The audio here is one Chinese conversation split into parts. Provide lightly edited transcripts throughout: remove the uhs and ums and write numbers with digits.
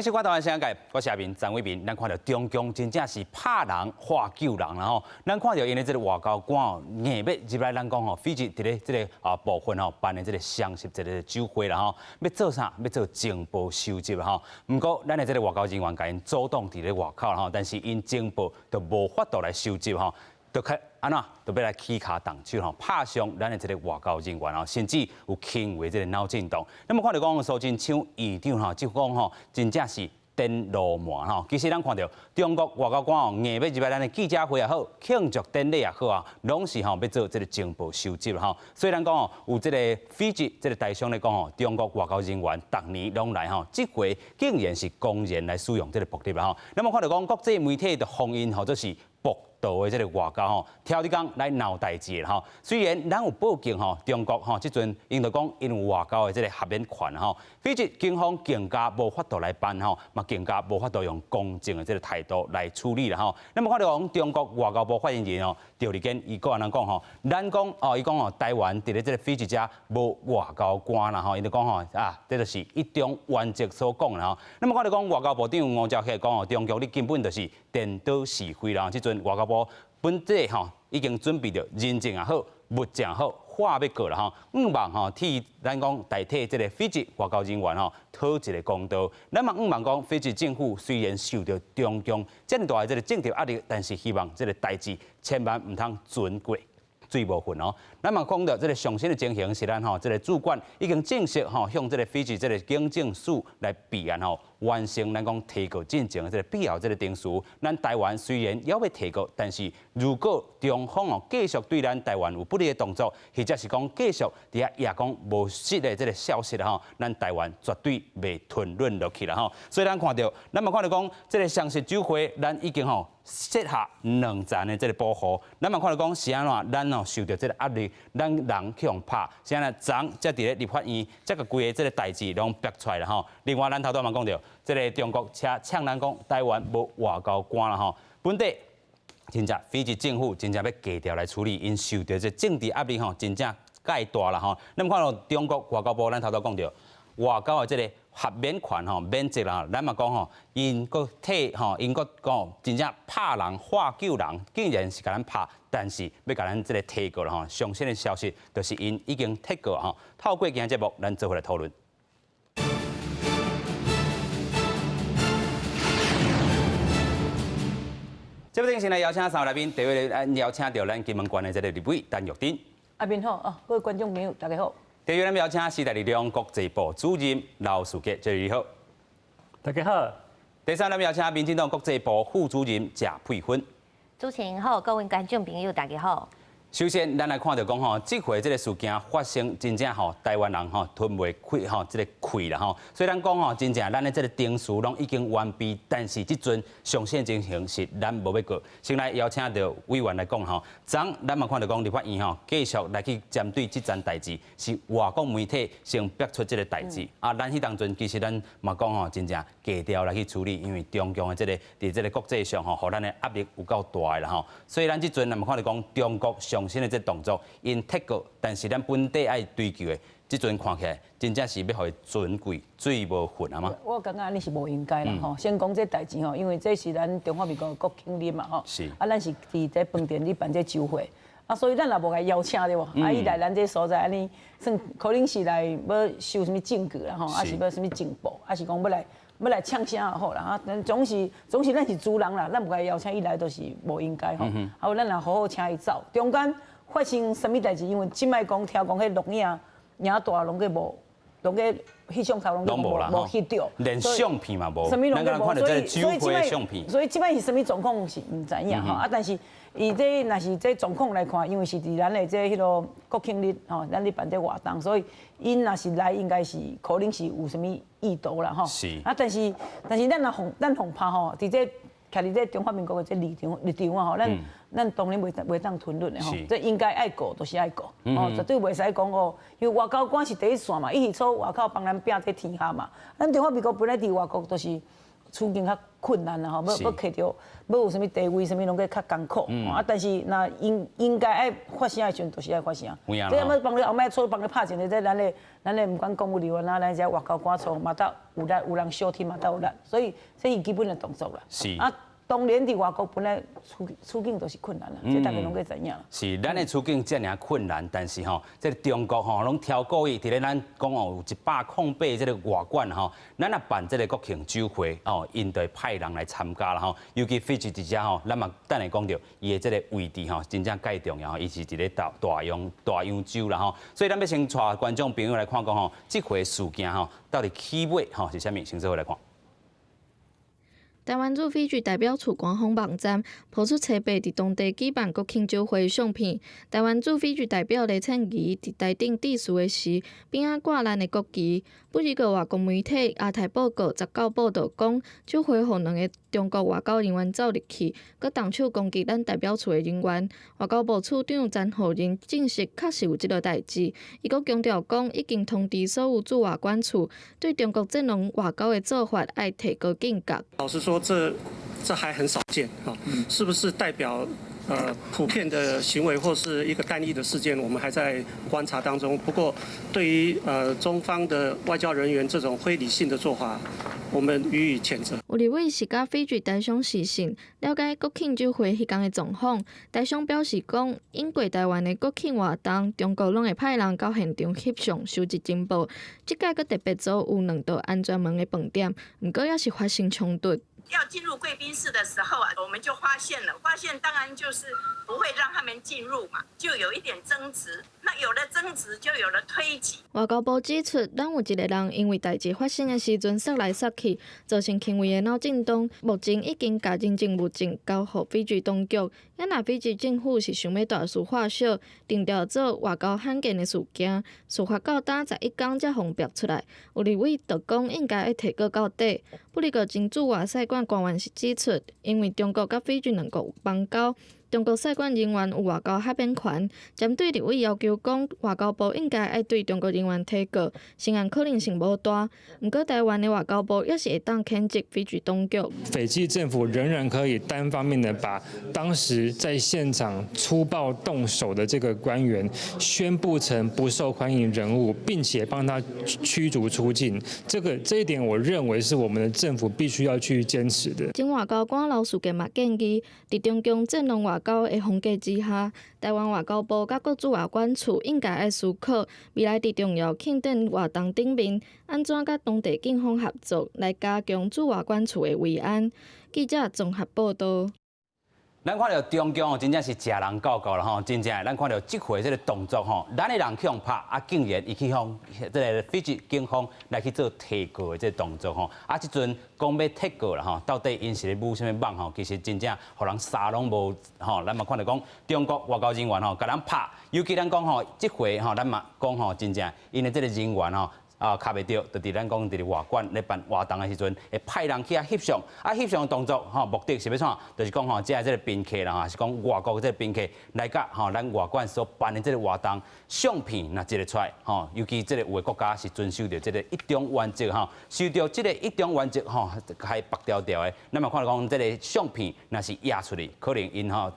欢迎收看《台湾新闻》，我是阿明张伟明。咱看到中共真正是拍人化救人啦吼，咱看到因为这个外交官哦，硬要入来咱讲吼，飞机伫咧这个部分吼办的这个双十这个酒会啦吼，要做啥？要做情报收集啦吼。不过咱的这个外交人员甲因阻挡伫咧外口啦吼，但是因情报就无法度来收集吼。就开安怎，就要来起卡动手吼，拍伤咱的这个外交人员吼，甚至有轻微这个脑震荡。那么看到讲苏贞昌院长吼，就讲吼，真正是颠罗满吼。其实咱看到中国外交官哦，硬要入来咱的记者会也好，庆祝典礼也好啊，拢是吼要做这个情报收集啦吼。所以咱讲哦，有这个飞机这个台商来讲吼，中国外交人员逐年拢来吼，这回竟然是公然来使用这个暴力啦吼。那么看到讲国际媒体的封印或者是暴道的这个外交吼，挑你讲来闹代志的吼。虽然咱有报警吼，中国吼即阵因就讲因有外交的这个合免权吼，飞机警方更加无法度来办吼，嘛更加无法度用公正的这个态度来处理啦吼。那么看到讲中国外交部发言人哦，赵立坚伊个人讲吼，咱讲哦，伊讲哦，台湾伫咧这个飞机遮无外交官啦吼，伊就讲吼啊，这就是一中原则所讲啦吼。那么看到讲外交部长吴钊燮讲哦，中国你根本就是颠倒是非啦，即阵外交部本地吼已经准备着人证也好，物证也好，话要过啦吼，望吼替咱讲代替这个菲籍外交人员吼讨一个公道。咱嘛望讲菲籍政府虽然受到中共这么大的这个政治压力，但是希望这个代志千万唔通准过水无份哦。咱嘛讲到这个上新的情形是咱吼这个主管已经正式吼向这个菲籍这个警政署来备案吼。完成咱讲提告进程的这个必要这个定数，咱台湾虽然要提告，但是如果中方哦继续对咱台湾有不利的动作，或者是讲继续伫遐也讲无实的这个消息啦吼，咱台湾绝对袂吞沦落去啦吼。所以咱看到，咱嘛看到讲这个双十酒会，咱已经吼设下两层的这个保护。咱嘛看到讲是安怎，咱哦受到这个压力，咱人去互拍，是安怎昨才伫咧立法院，这个规个这个代志拢逼出来啦吼。另外，咱头拄嘛讲到。这个中国且呛咱讲台湾无外交官啦吼，本地真正非籍政府真正要低调来处理，因受到这政治压力吼，真正介大啦吼。那么看到中国外交部，咱头拄讲到外交的这个合免权吼，免责啦，咱嘛讲吼，因个替吼，因个讲真正拍人化救人，竟然是甲咱拍，但是要甲咱这个提告啦吼。上新的消息就是因已经提告吼，透过今日节目，咱做回来讨论。这部电视来邀请三位来宾，第一位邀请到咱金门县的这个立委陈玉珍。阿明好啊，各位观众朋友大家好。第二位邀请时代力量国际部主任刘树杰，这位好。大家好。第三位邀请民进党国际部副主任谢佩芬。主持人好，各位观众朋友大家好。首先，咱来看到讲吼，这回这个事件发生，真正吼台湾人吼吞袂开吼这个气啦吼。所以咱讲吼，真正咱的这个定数拢已经完备，但是这阵上线情形是咱无要过。先来邀请到委员来讲吼，昨咱嘛看到讲立法院吼继续来去针对这件代志，是外国媒体先逼出这个代志。啊，咱迄当阵其实咱嘛讲吼，真正低调来去处理，因为中共的这个伫这个国际上吼，互咱的压力有够大的啦吼。所以咱这阵咱嘛看到讲中国上新的这动作，因踢过，但是咱本地爱追求的，即阵看起来真正是要互伊尊贵水无份啊嘛。我感觉安尼是无应该啦吼。先讲这代志吼，因为这是咱中华民国国庆日嘛吼。是。啊，咱是伫这饭店里办这酒会，啊，所以咱也无甲邀请对无？啊，伊来咱这所在安尼，算可能是来要收什么证据啦吼，啊是要什么情报，啊是讲要来呛声也好啦，啊，总是咱是主人啦，咱无甲邀请伊来都是无应该吼。啊，咱也好好请伊走，中间。发生什么代志？因为即摆讲听讲，迄录影大拢个无，拢个翕相头拢个无翕到，连相片嘛无，什么拢个无，所以即摆是什么状况是唔知影吼。啊，但是伊这若是这状况来看，因为是伫咱的这迄落国庆日吼，咱咧办这活动，所以因若是来，应该是可能是有什么意图啦吼。是。啊，但是咱互拍吼，伫这。徛伫这中华民国的这立场啊吼，咱当然袂当吞论的吼，这应该爱顾就是爱顾，哦，绝对袂使讲哦，因为外交官是第一线嘛，伊是做外口帮咱拼这天下嘛，咱中华民国本来伫外国都是处境较困难啦吼，要摕到要有啥物地位，啥物拢个较艰苦。啊，但是那应该爱发声的时阵，就是爱发声。这要帮你后摆做帮你拍一个，这咱的不管公务人员啊，咱这外交官处嘛，到有人小听嘛，到有力，所以这是基本的动作啦。是啊。当然，伫外国本来处境都是困难啦，这大家拢个知影。是，咱的处境这尔困难，但是吼，这中国吼拢挑故意，伫咧咱讲哦，有108这个外馆吼，咱也办这个国庆酒会哦，因对派人来参加啦吼。尤其飞机伫遮吼，咱嘛等下讲到伊的这个位置吼，真正介重要，伊是伫咧大洋洲啦吼。所以咱要先带观众朋友来看讲吼，这回事件吼，到底起尾吼是啥物？先做来看。台湾驻菲律代表处官方网站抛出初八伫当地举办国庆酒会相片。台湾驻菲律代表李倩怡伫台顶致辞的时，边仔挂咱的国旗。不日个外国媒体亚太报告19报道讲，酒会互2个中国外交人员走入去，佮动手攻击咱代表处的人员。外交部处长詹厚仁证实，确实有即个代志。伊佮强调讲，已经通知所有驻外馆处，对中国这种外交的做法，爱提高警觉。老实说，这还很少见啊，是不是代表普遍的行为或是一个单一的事件？我们还在观察当中。不过，对于中方的外交人员这种非理性的做法，我们予以谴责。有立委是甲菲律台商视讯，了解国庆酒会迄天的状况。台商表示讲，因过台湾的国庆活动，中国拢会派人到现场翕相收集情报。即届佫特别组有2道安全门的饭店，毋过也是发生冲突。要进入贵宾室的时候啊，我们就发现当然就是不会让他们进入嘛，就有一点争执。那有了争执，就有了推挤。外交部指出，咱有一个人因为代志发生的时阵杀来杀去，造成轻微的脑震荡。目前已经把认证物证交予菲律当局。也若菲律政府是想要大事化小，定调做外交罕见的事件，事发到今11天才方标出来。有立委就讲应该要提告到底。不过个真驻外使馆官员是指出，因为中国甲菲律两国有邦交。中国使馆人员有外交合编权，针对立委要求讲，外交部应该要对中国人员提告，成案可能性无大。不过，台湾的外交部也是会当谴责菲律当局。斐济政府仍然可以单方面的把当时在现场粗暴动手的这个官员宣布成不受欢迎人物，并且帮他驱逐出境。这一点，我认为是我们的政府必须要去坚持的。前外交官刘树杰嘛建议，伫中共战狼外交的风格之下，台湾外交部甲各驻外馆处应该要思考，未来伫重要庆典活动顶面，安怎甲当地警方合作，来加强驻外馆处的维安。记者综合报道。咱看到中共真正是食人告告了吼，真正咱看到这回这个动作吼，咱的人去用拍，啊竟然伊去向这个菲律警方来去做提告的这个动作吼，啊即阵讲要提告了吼，到底因是咧舞什么网吼？其实真正互人啥拢无吼，咱嘛看到讲中国外交人员吼，甲咱拍，尤其咱讲吼，这回吼，咱嘛讲吼，真正因的这个人员吼。卡袂着，就伫咱讲伫咧外馆咧办活动的时阵，会派人去翕相，翕相动作吼，目的是要怎？就是讲吼，即个宾客啦，是讲外国这个宾客来甲吼咱外馆所办的这个活动相片，若一个出来吼，尤其这个有的国家是遵守着这个一中原则吼，受到这个一中原则吼，还白条条的，咱嘛看到讲这个相片若是压出去，可能因吼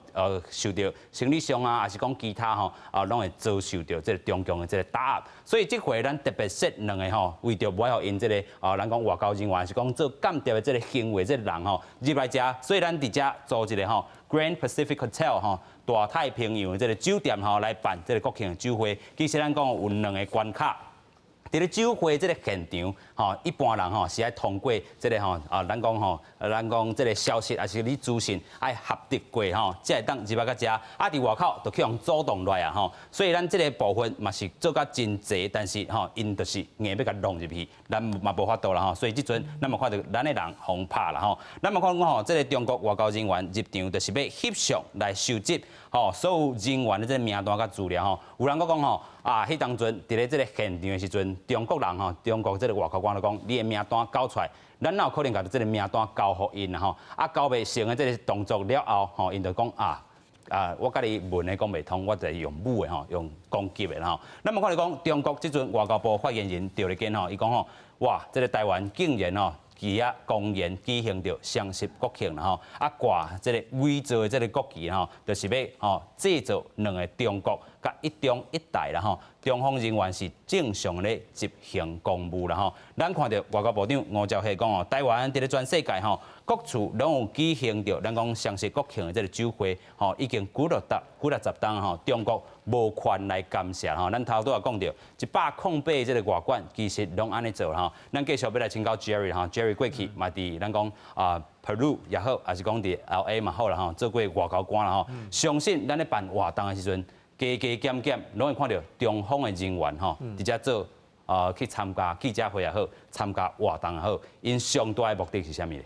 受到生理上啊，还是讲其他吼拢会遭受到这个中共的这个打压，所以这回咱特别设2个吼，为着不要因这个咱讲外交人员是讲做间谍的这个行为，这个人吼入来遮，所以咱伫遮租一个吼 Grand Pacific Hotel 吼大太平洋的这个酒店吼来办这个国庆的酒会。其实咱讲有2个关卡。伫咧酒会这个现场，吼，一般人吼是爱通过这个吼咱讲这个消息，还是你资讯爱核对过吼，才会当入来到遮。伫外口就去用主动来啊吼，所以咱这个部分嘛是做甲真济，但是吼因就是硬要甲弄入去，咱嘛无法度啦吼。所以即阵咱嘛看到咱的人红拍啦吼，咱嘛看讲吼，这个中国外交人员入场就是要翕相来收集吼所有人员的这个名单甲资料吼。有人讲吼迄当阵伫咧这个现场的时阵。中国人吼，中国这个外交官就讲，你的名单交出来，咱哪有可能把这个名单交互因吼？交未成的这个动作了后，吼，因就讲我甲你文的讲袂通，我就用武的吼，用攻击的吼。咱嘛看到讲，中国即阵外交部发言人赵立坚吼，伊讲吼，哇，这个台湾竟然吼旗啊公然举行着双十国庆啦吼，啊挂这个伪造的这个国旗吼，就是要制造两个中国甲一中一台啦吼，中方人员是正常咧执行公务啦吼。咱看到外交部长吴钊燮讲台湾伫咧全世界各处拢有举行着咱讲双十国庆的这个酒会已经几六十档中国无权来干涉咱头拄也讲到108这个外馆，其实拢安尼做啦咱继续要来请教 Jerry 过去嘛伫咱讲Peru 也好，还是讲伫 LA 嘛好啦做过外交官啦相信咱咧办活动的时阵，加减拢会看到中方的人员直接做去参加记者会也好，参加活动也好，因上大的目的是啥物咧？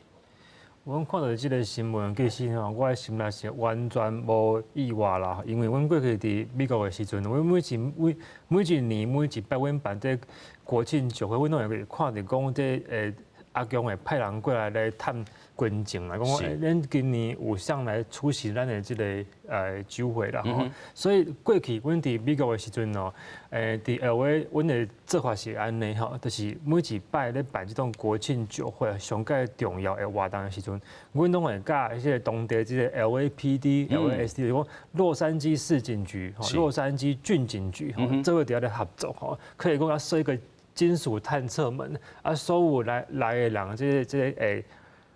阮看到即个新闻，其实我的心内是完全无意外啦，因为阮过去伫美国的时阵，阮每一年每一摆，阮办这国庆酒会，阮拢会看到讲这阿强会派人过来探军情啦，讲咱今年有上来出席咱的即个酒会啦吼，所以过去阮伫美国的时阵伫 LA 阮的做法是安尼吼，就是每一摆咧办即种国庆酒会，上介重要的活动的时阵，阮拢会甲即个当地即个 LAPD、LASD， 讲洛杉矶市警局、洛杉矶郡警局，做伙伫遐咧合作吼，可以讲要设一个金属探测门，所有来的人，即个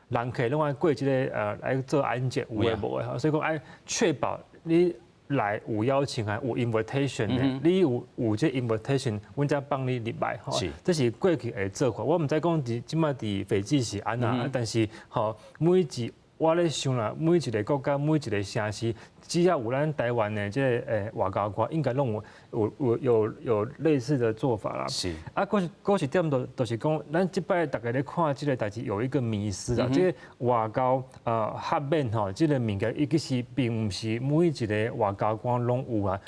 人客拢爱过即个来做安检有诶无诶，所以讲爱确保你来有邀请啊，有 invitation 的，你有这 invitation， 阮才帮你入来吼。这是过去的做法。我毋知讲即摆伫斐济是安那，但是我咧想啦，每一个国家、每一个城市，只要有咱台湾的这个外交官，应该拢有类似的做法啦。是。嗰一点就是讲，咱即摆大家咧看即个代志有一个迷思啦，即个外交合面吼，即个物件，伊其实并毋是每一个外交官拢有啊。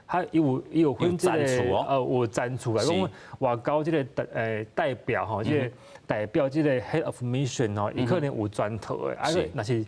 他有分这个有赞助来讲外交这个代表吼，这个代表这个 head of mission 吼，伊可能有专套的，那是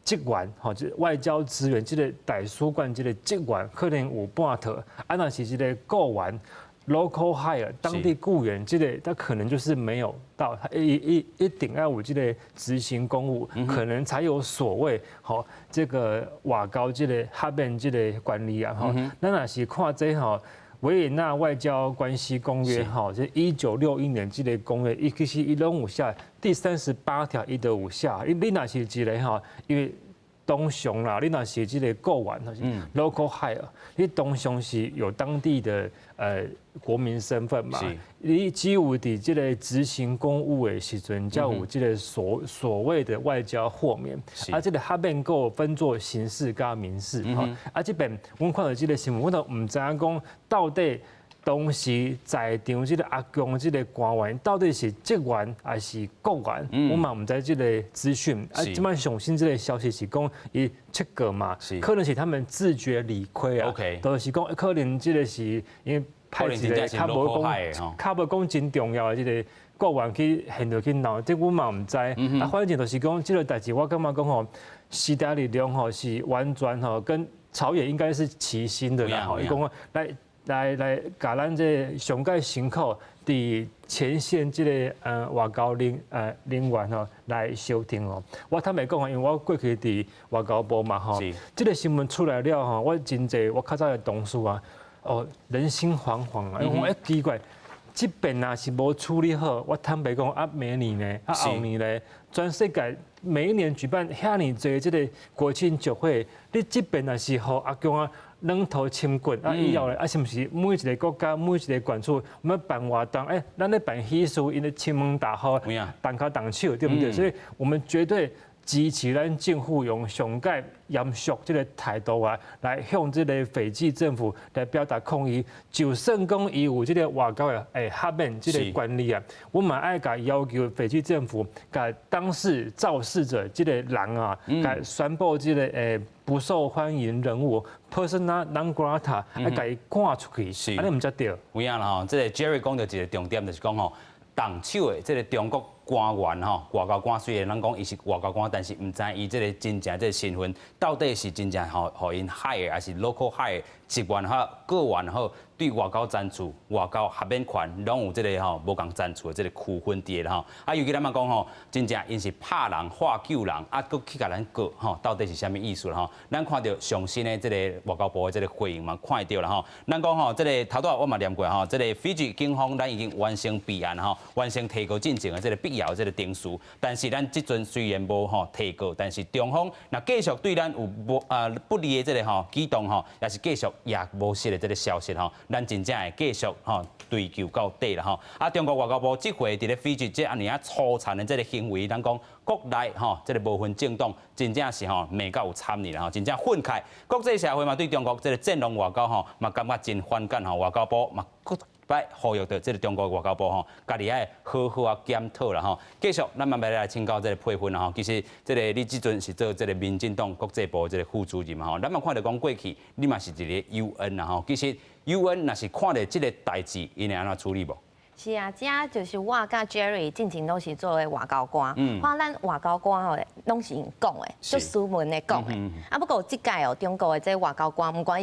职员吼，即外交资源这个大使馆这个职员可能有半套，那是这个雇员 local hire 当地雇员这个，他可能就是没有到，他一定要有这个执行公务，可能才有所谓吼这个外交这个下面这个管理啊吼，咱若是看这吼。维也纳外交关系公约哈，这1961年这个公约，其实伊拢有写第38条，伊都有写。你若是一个哈，因为通常啦，你若是这个雇员，local hire， 你通常是有当地的国民身份嘛。你只有伫这个执行公务的时阵，才有这个所谓的外交豁免。这个下面个分作刑事加民事。这边阮看到这个新闻，我都唔知影讲到底当时在场这个阿强这个官员到底是职员还是雇员，我嘛唔知这个资讯。即摆上新这个消息是讲伊切割嘛，可能是他们自觉理亏啊，就是讲可能这个是因为。派一个较无讲真重要的这个国员去现场去闹，这我嘛唔知。反正就是讲这个代志，我感觉讲吼，时代力量吼是完全吼跟朝野应该是齐心的啦。伊讲来，甲咱这上届辛苦伫前线这个外交人员吼来收听哦。我坦白讲因为我过去伫外交部嘛吼，这个新闻出来了吼，我真济我较早的同事啊。人心惶惶啊！因为奇怪，这边若是无处理好，我坦白讲，明年呢，后年呢，全世界每一年举办遐尼侪这个国庆酒会，你这边若是互阿强软土深掘以后呢，是毋是每一个国家、每一个县处，我们办活动，咱咧办喜事，因咧亲门大户，动脚动手，对不对？所以我们绝对。支持咱政府用上界严肃这个态度啊，来向这个斐济政府来表达抗议。就算讲伊有这个外交的下面这个管理啊，我嘛爱甲要求斐济政府甲当事肇事者这个人啊，甲宣布这个不受欢迎人物 persona non grata， 来甲伊赶出去，安尼唔才对。有影啦吼，这个 Jerry 讲到一个重点，就是讲吼，动手的这个中国。官员吼，外交官虽然咱讲伊是外交官，但是唔知伊这个真正这个身份到底是真正互因 hire 还是 local hire 职员好、雇员好，对外交赞助、外交合免权，拢有这个无共赞助的这个区分伫的啊，尤其咱们讲真正因是拍人、化救人，佫去甲咱告到底是啥物意思啦咱看到上新的这个外交部的这个回应嘛，看到了咱讲这个头拄我嘛念过这个斐济警方咱已经完成备案完成提告进程的这个必要的这个定数，但是咱即阵虽然无提告，但是中方若继续对咱有不利的这个举动也是继续也无实的这个消息咱真正会继续追究到底啦中国外交部这回伫咧斐济这安尼粗残的这个行为，咱讲国内这个部分政党真正是未够有参与啦真正愤慨，国际社会嘛对中国这个战狼外交嘛感觉真反感外交部嘛摆呼吁到这个中国外交部家己爱好好检讨啦继续咱慢慢来请教这个配分啦其实这个你即阵是做这个民进党国际部这个副主任嘛咱嘛看到讲过去你嘛是一个 UN 啦其实 UN 若是看到这个代志，因会安怎处理无？是啊，这就是我甲 Jerry 进前都是作为外交官，看咱外交官吼，拢是用讲的，就斯文的讲的。啊，不过这届中国的这外交官，不管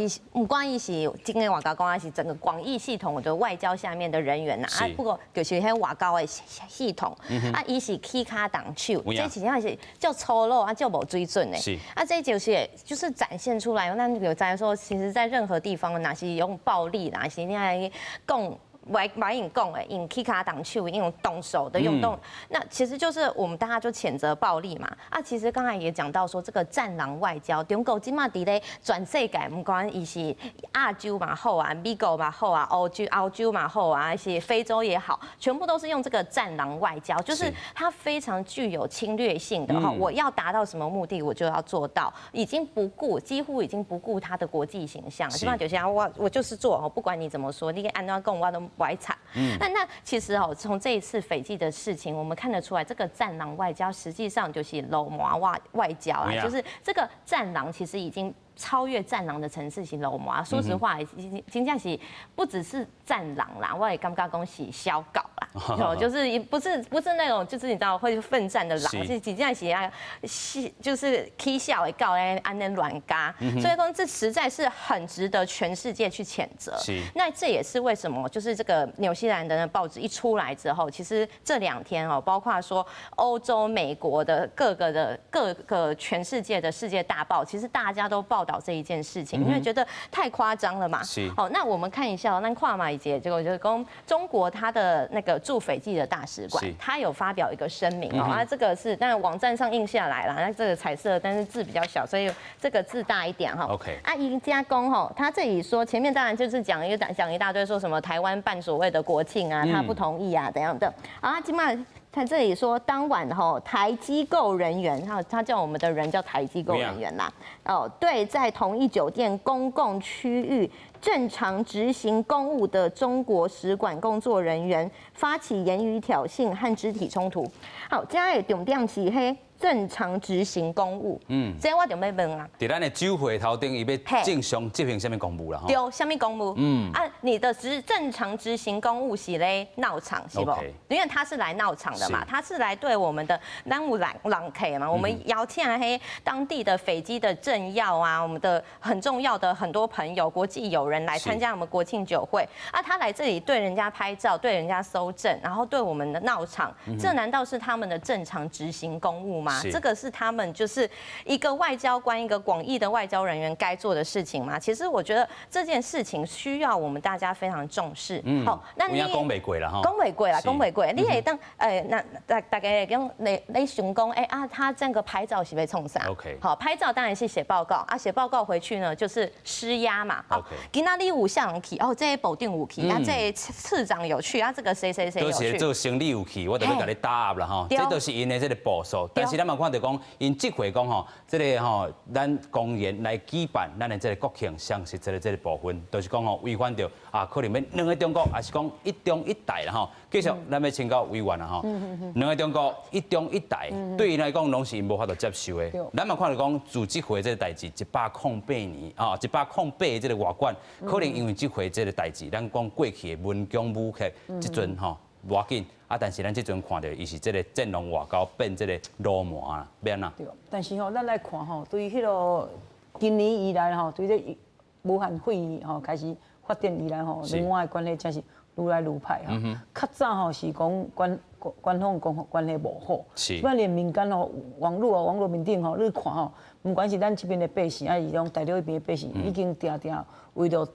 伊是真的外交官，还是整个广义系统的外交下面的人员呐。啊，不过就是迄外交的系统，伊是起卡动手，这实际上是叫粗鲁就无水准的。这就是展现出来，那有在说，其实在任何地方，哪是用暴力啦，是你来讲。外引讲的，用起卡挡手，用动手的用动，那其实就是我们大家就谴责暴力嘛。其实刚才也讲到说，这个战狼外交，中国今嘛伫咧全世界，不管伊是亚洲嘛好啊，美国嘛好啊，欧洲嘛好啊，还是非洲也好，全部都是用这个战狼外交，就是它非常具有侵略性的我要达到什么目的，我就要做到，几乎已经不顾它的国际形象。基本上就是我就是做，不管你怎么说，你按照讲我都。歪惨，那其实从这一次斐济的事情，我们看得出来，这个战狼外交实际上就是老麻外交啊，就是这个战狼其实已经超越战狼的层次是老麻。说实话，真正是不只是战狼啦，我也感觉讲是小狗啦，就是不是那种就是你知道会奋战的狼，是真正是就是起笑的狗咧，安尼乱嘎，所以说这实在是很值得全世界去谴责。那这也是为什么就是这个纽西兰的报纸一出来之后，其实这2天包括说欧洲、美国的各个全世界的世界大报，其实大家都报道这一件事情，因为觉得太夸张了嘛。那我们看一下，那跨马节这个就是中国它的那个驻斐济的大使馆，他有发表一个声明这个是当然网站上印下来了，那这个彩色，但是字比较小，所以这个字大一点OK。宜家公他这里说前面当然就是讲一大堆说什么台湾办所谓的国庆啊，他不同意啊怎样的今晚。他这里说，当晚台机构人员，他叫我们的人叫台机构人员啦，对，在同一酒店公共区域正常执行公务的中国使馆工作人员发起言语挑衅和肢体冲突。好，这样的重点是正常执行公务，这我就要问啊。在咱的酒会头顶，伊要正常执行什么公务啦？对，什么公务？你的正常执行公务是咧闹场，是不？因为他是来闹场的嘛，他是来对我们的南乌朗客嘛，我们邀请当地的斐济的政要啊，我们的很重要的很多朋友、国际友人来参加我们国庆酒会他来这里对人家拍照、对人家搜证，然后对我们的闹场，这难道是他们的正常执行公务吗？这个是他们就是一个外交官、一个广义的外交人员该做的事情吗？其实我觉得这件事情需要我们大家非常重视。那你讲袂过啦，讲袂过啦，讲袂过。你会当那大概讲你想讲他这个拍照是被冲啥 ？OK。好，拍照当然是写报告写报告回去呢就是施压嘛。OK。今仔日有下人去这些保定有去这次长有去这个谁有去。做生理有去，我就要甲你答啦这都是因的这个步数，但是咱嘛看到讲，因这回讲这个咱公园来举办咱的这个国庆相识这个部分，就是讲违反到可能要2个中国，还是讲一中一台啦继续咱要请教委员啦2个中国一中一台，对因来讲拢是无法度接受的。咱嘛看到讲，自这回这个代志108年108的这个外管，可能因为这回这个代志，咱讲过去的文攻武克，这阵无要紧但是咱这阵看到，伊是这个战狼外交变这个罗麻啦，变啦。对，但是咱来看对迄个今年以来对这武汉肺炎开始发展以来吼，两岸的关系真是愈来愈歹哈。较早吼是讲官方讲关系无好，即摆连民间吼网络面顶吼，你看吼，不管是咱这边的百姓，还是讲大陆那边的百姓，已经定为了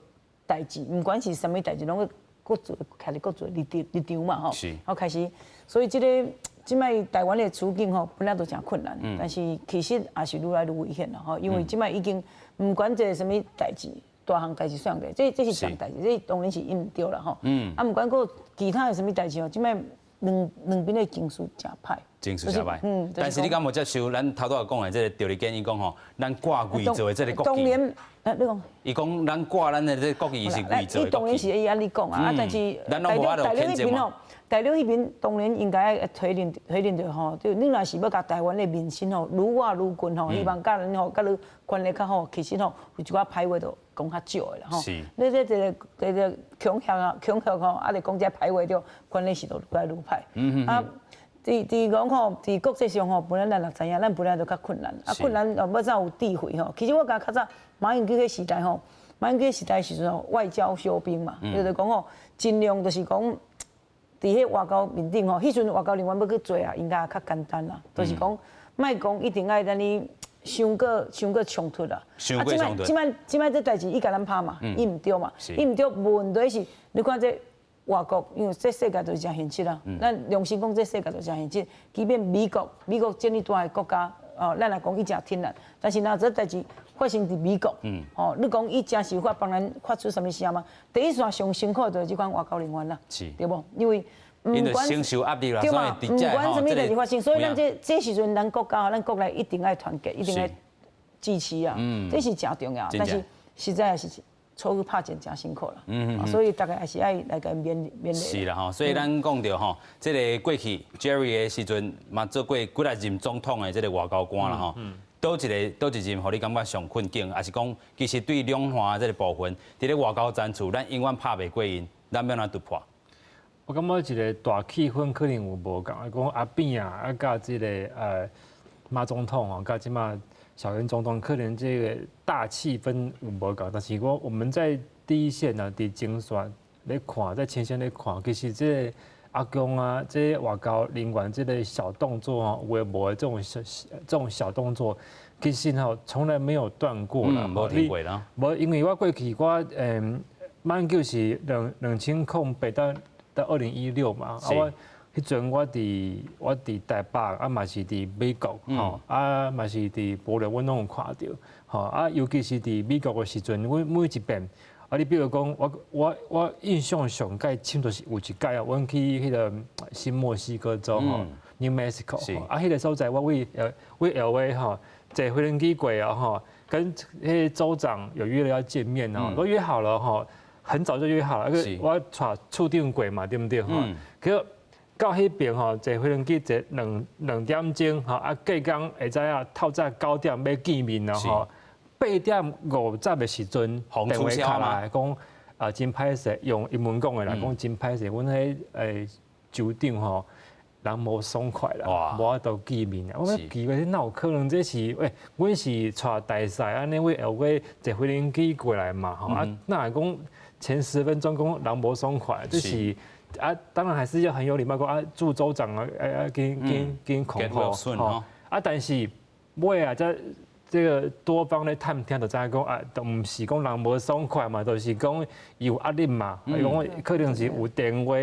代志，不管是什么代志，拢去各做开始各做立场嘛吼，然后开始，所以即摆台湾的处境吼，本来都真困难，但是其实也是愈来愈危险了吼，因为即摆已经不管这什么代志。大项代志、小项代志，这是上代志，这当然是应对啦吼。啊，不管个其他的什么代志哦，即摆两边的情绪真歹。情绪真歹。但是你敢无接受咱头拄讲的这个赵立坚伊讲吼，咱挂贵做的这个国旗。当然，你讲。伊讲咱挂咱的这个国旗是贵做的国旗。伊当然是伊安尼讲啊，但是大陆迄边当然应该推论着吼，就你若是要甲台湾的民心吼愈活愈近吼，希望甲人吼甲你关系较好，其实吼有一寡歹话就讲较少的啦吼。你这个强迫吼，啊，就讲这歹话着关系是都愈来愈歹。啊，讲吼，伫国际上吼，本来咱也知影，咱本来就较困难，啊困难要怎有智慧吼？其实我感觉较早马英九迄时代吼，马英九时代时阵吼，外交休兵嘛，就是讲吼，尽量就是讲。伫迄外交面顶吼，迄阵外交人员要去做啊，应该较简单啦，就是讲，莫讲一定爱咱哩伤过冲突啦。伤过冲突。即摆这代志伊甲咱拍嘛，伊唔对嘛，伊唔对，问题是，你看这外国，因为这世界就是真现实啦。咱良心讲，这世界就是真现实。即便美国这么大的国家，哦，咱来讲伊真天然，但是若这代志发生伫美国，哦，你讲伊真是有法帮咱发出什么声吗？第一线上辛苦就是这款外交人员啦，对不？因为因为承受压力啦，对嘛？不管什么代志发生，所以咱这时阵咱国家、咱国内一定要团结，一定要支持啊，这是真重要。但是实在是初去拍战真辛苦啦，所以大家还是爱来个勉励。是啦吼，所以咱讲到吼，这个过去 Jerry 的时阵嘛做过几来任总统的这个外交官啦吼。倒一任，互你感觉上困境，还是讲其实对两岸这个部分，伫咧外交战处，咱永远拍袂过因，咱要哪突破？我感觉一个大气氛可能有无共，讲阿扁啊，甲这个马总统吼，甲即马小英总统，可能这个大气氛有无共，但是我们在第一线啊，伫精选咧看，在前线咧看，其实这个阿公啊，这外交人员这个小动作啊，有无的这种小动作，其实吼从来没有断过啦，无停过啦。无，因为我过去马英九是2008到2016嘛，啊我迄阵我伫台北，啊嘛是伫美国，吼，啊嘛是伫柏林，阮拢有看到，吼，啊尤其是伫美国的时阵，阮每一遍。啊！你比如讲，我印象上届深就是有一届啊，阮去迄个新墨西哥州吼 ，New Mexico， 啊，迄个所在我为 LA 吼，坐飞机过啊吼，跟迄州长有约了要见面哦，都约好了吼，很早就约好了，我带处长过嘛，对不对吼？可到迄边吼，坐飞机坐2点钟吼，啊，隔天会知影透早9点要见面了吼。8点50的时阵，电话卡来讲，真歹势，用英文讲的啦，讲真歹势，阮迄州长吼，人无爽快啦，无法度见面啊。我奇怪，哪有可能？这是阮是带大赛安尼为坐飞机过来嘛，吼啊，那讲前10分钟讲人无爽快，这是啊，当然还是要很有礼貌讲啊，祝州长啊，跟恐吓吼啊，但是尾啊，这个多方咧探听就知影讲啊，都唔是讲人无爽快嘛，就是讲有压力嘛。讲可能是有电话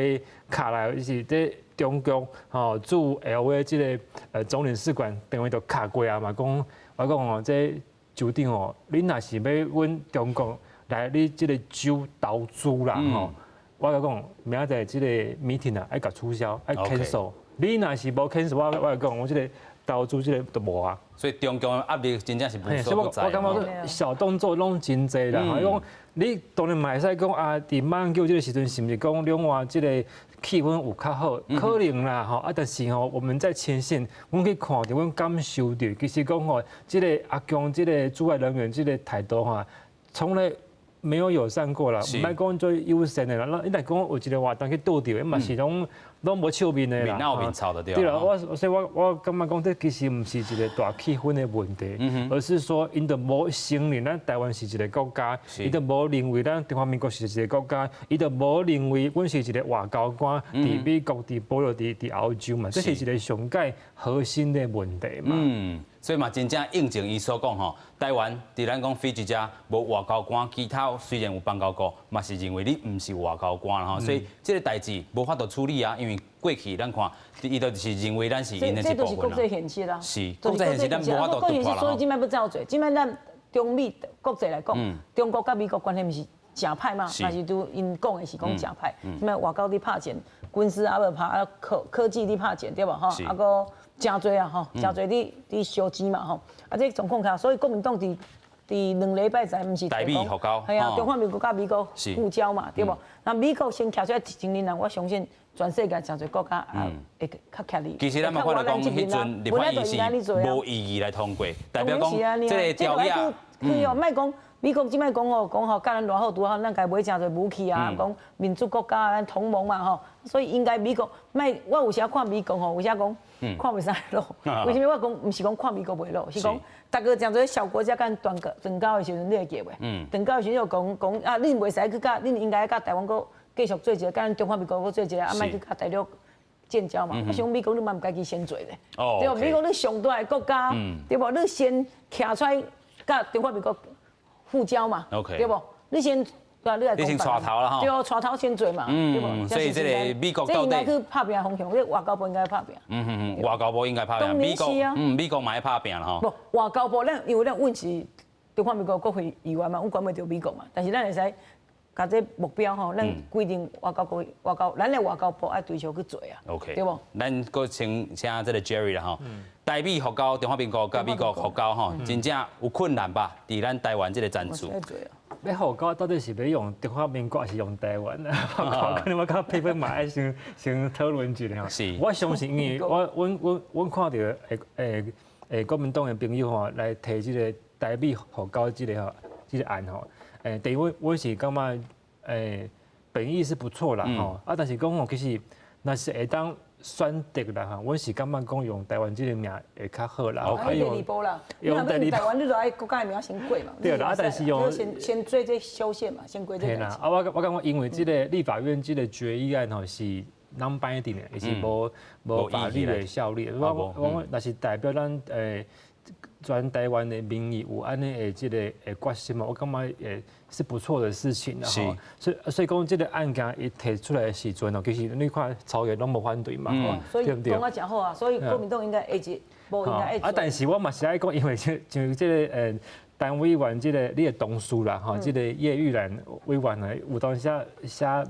卡来，是这中国吼驻 LA 这个总领事馆电话就卡过啊嘛。讲我讲哦，这州长哦，你若是要阮中国来你这个州投资啦吼，我讲明仔载这个 meeting 啊，爱甲取消，爱 cancel。你若是无 cancel， 我讲我这个投资这个都无啊。所以中共压力真正是无所不在。我感觉小动作拢真济啦，讲你当然嘛会使讲啊，伫马英九这个时阵是毋是讲两岸这个气氛有较好？可能啦吼，啊，但是吼，我们在前线，阮去看到，阮感受到，其实讲吼，这个阿公这个驻外人员这个态度哈，从来没有友善过啦，唔爱讲最友善的啦。你来讲有一个活动去倒掉，嘛是拢拢无笑面的啦，面闹面吵的对。对啦，所以我感觉讲，这其实唔是一个大气氛的问题，而是说因就无承认咱台湾是一个国家，伊就无认为咱中华民国是一个国家，伊就无认为阮是一个外交官，伫美国、伫保罗、伫欧洲嘛，这是一个上界核心的问题嘛。所以嘛，真正应证伊所讲吼，台湾伫咱讲菲籍遮无外交官，其他虽然有邦交国，嘛是认为你唔是外交官吼，所以这个代志无法度处理啊，因为过去咱看，伊就是认为咱是因的一部分啦。这都是国际现实啦。是国际现实，咱无法度突破啦。所以今摆要照做，今摆咱中美国际来讲，中国甲美国关系毋是真歹嘛，但是都因讲的是讲真歹。今摆外交你拍战，军事也要拍，啊科技你拍战对无吼？啊个。真多啊吼，真多你烧钱嘛吼，啊这状况下，所以国民党伫2礼拜前，毋是台美互交，系啊，中华民国甲美国互交嘛，对无？那美国先徛出来承认人，我相信全世界真多国家啊会较徛你。其实咱嘛看到讲，迄阵立法议是无意义来通过，代表讲这个条约。莫讲美国即摆讲吼，甲咱偌好拄好，咱家买真侪武器啊，讲民主国家咱同盟嘛吼，所以应该美国我有时看美国吼，有时讲。看袂上路，为什么我讲毋是讲看美国袂落，是讲大家讲做小国家跟断交的时阵，你会记袂？断交的时阵又讲啊，恁袂使去甲，恁应该甲台湾搁继续做一个，甲咱中华民国搁做一个，啊，莫去甲大陆建交嘛。我想美国你嘛唔家己先做咧，对无？美国你上大的国家，对无？你先徛出来甲中华民国互交嘛，对无？你先。你先带头啦吼，对，带头先做嘛，对无？所以这个美国到底，这应该去拍拼方向，这外交部应该拍拼。外交部应该拍拼，美国嘛爱拍拼啦吼。不，外交部因为咱阮是中华民国国会议员嘛，阮管袂着美国嘛，但是咱会使甲这目标吼，咱规定咱的外交部爱追求去做啊。OK， 对无？咱搁请这个 Jerry 啦吼，台美互交，中华民国甲美国互交吼，真正有困难吧？伫咱台湾这个战术。要互交到底是要用中华民国还是用台湾啊？可能我甲佩芬嘛爱先讨论一下吼。是。我相信，因为阮看到国民党的朋友吼来提这个台美互交这个案吼，第一我是感觉本意是不错啦吼，但是讲吼其实那是会当。选择啦哈，我是感觉讲用台湾这个名会较好啦。第二步啦，用台湾你就爱国家的名先过嘛。对啦，但是用先做这修宪嘛，先过这个。对啦，我感觉因为这个立法院这个决议案吼是non-binding的，也是无法律的效力。我那是代表咱全台湾的民意有安尼的这个决心嘛，我感觉是不错的事情啦吼。所以讲这个案件一提出来的时阵哦，其实你看朝野拢无反对嘛，所以讲啊真好啊，所以国民党应该会一无应该会。但是我嘛是爱讲，因为像这个单委员这个你的同事啦吼，这个叶玉兰委员呢，有当写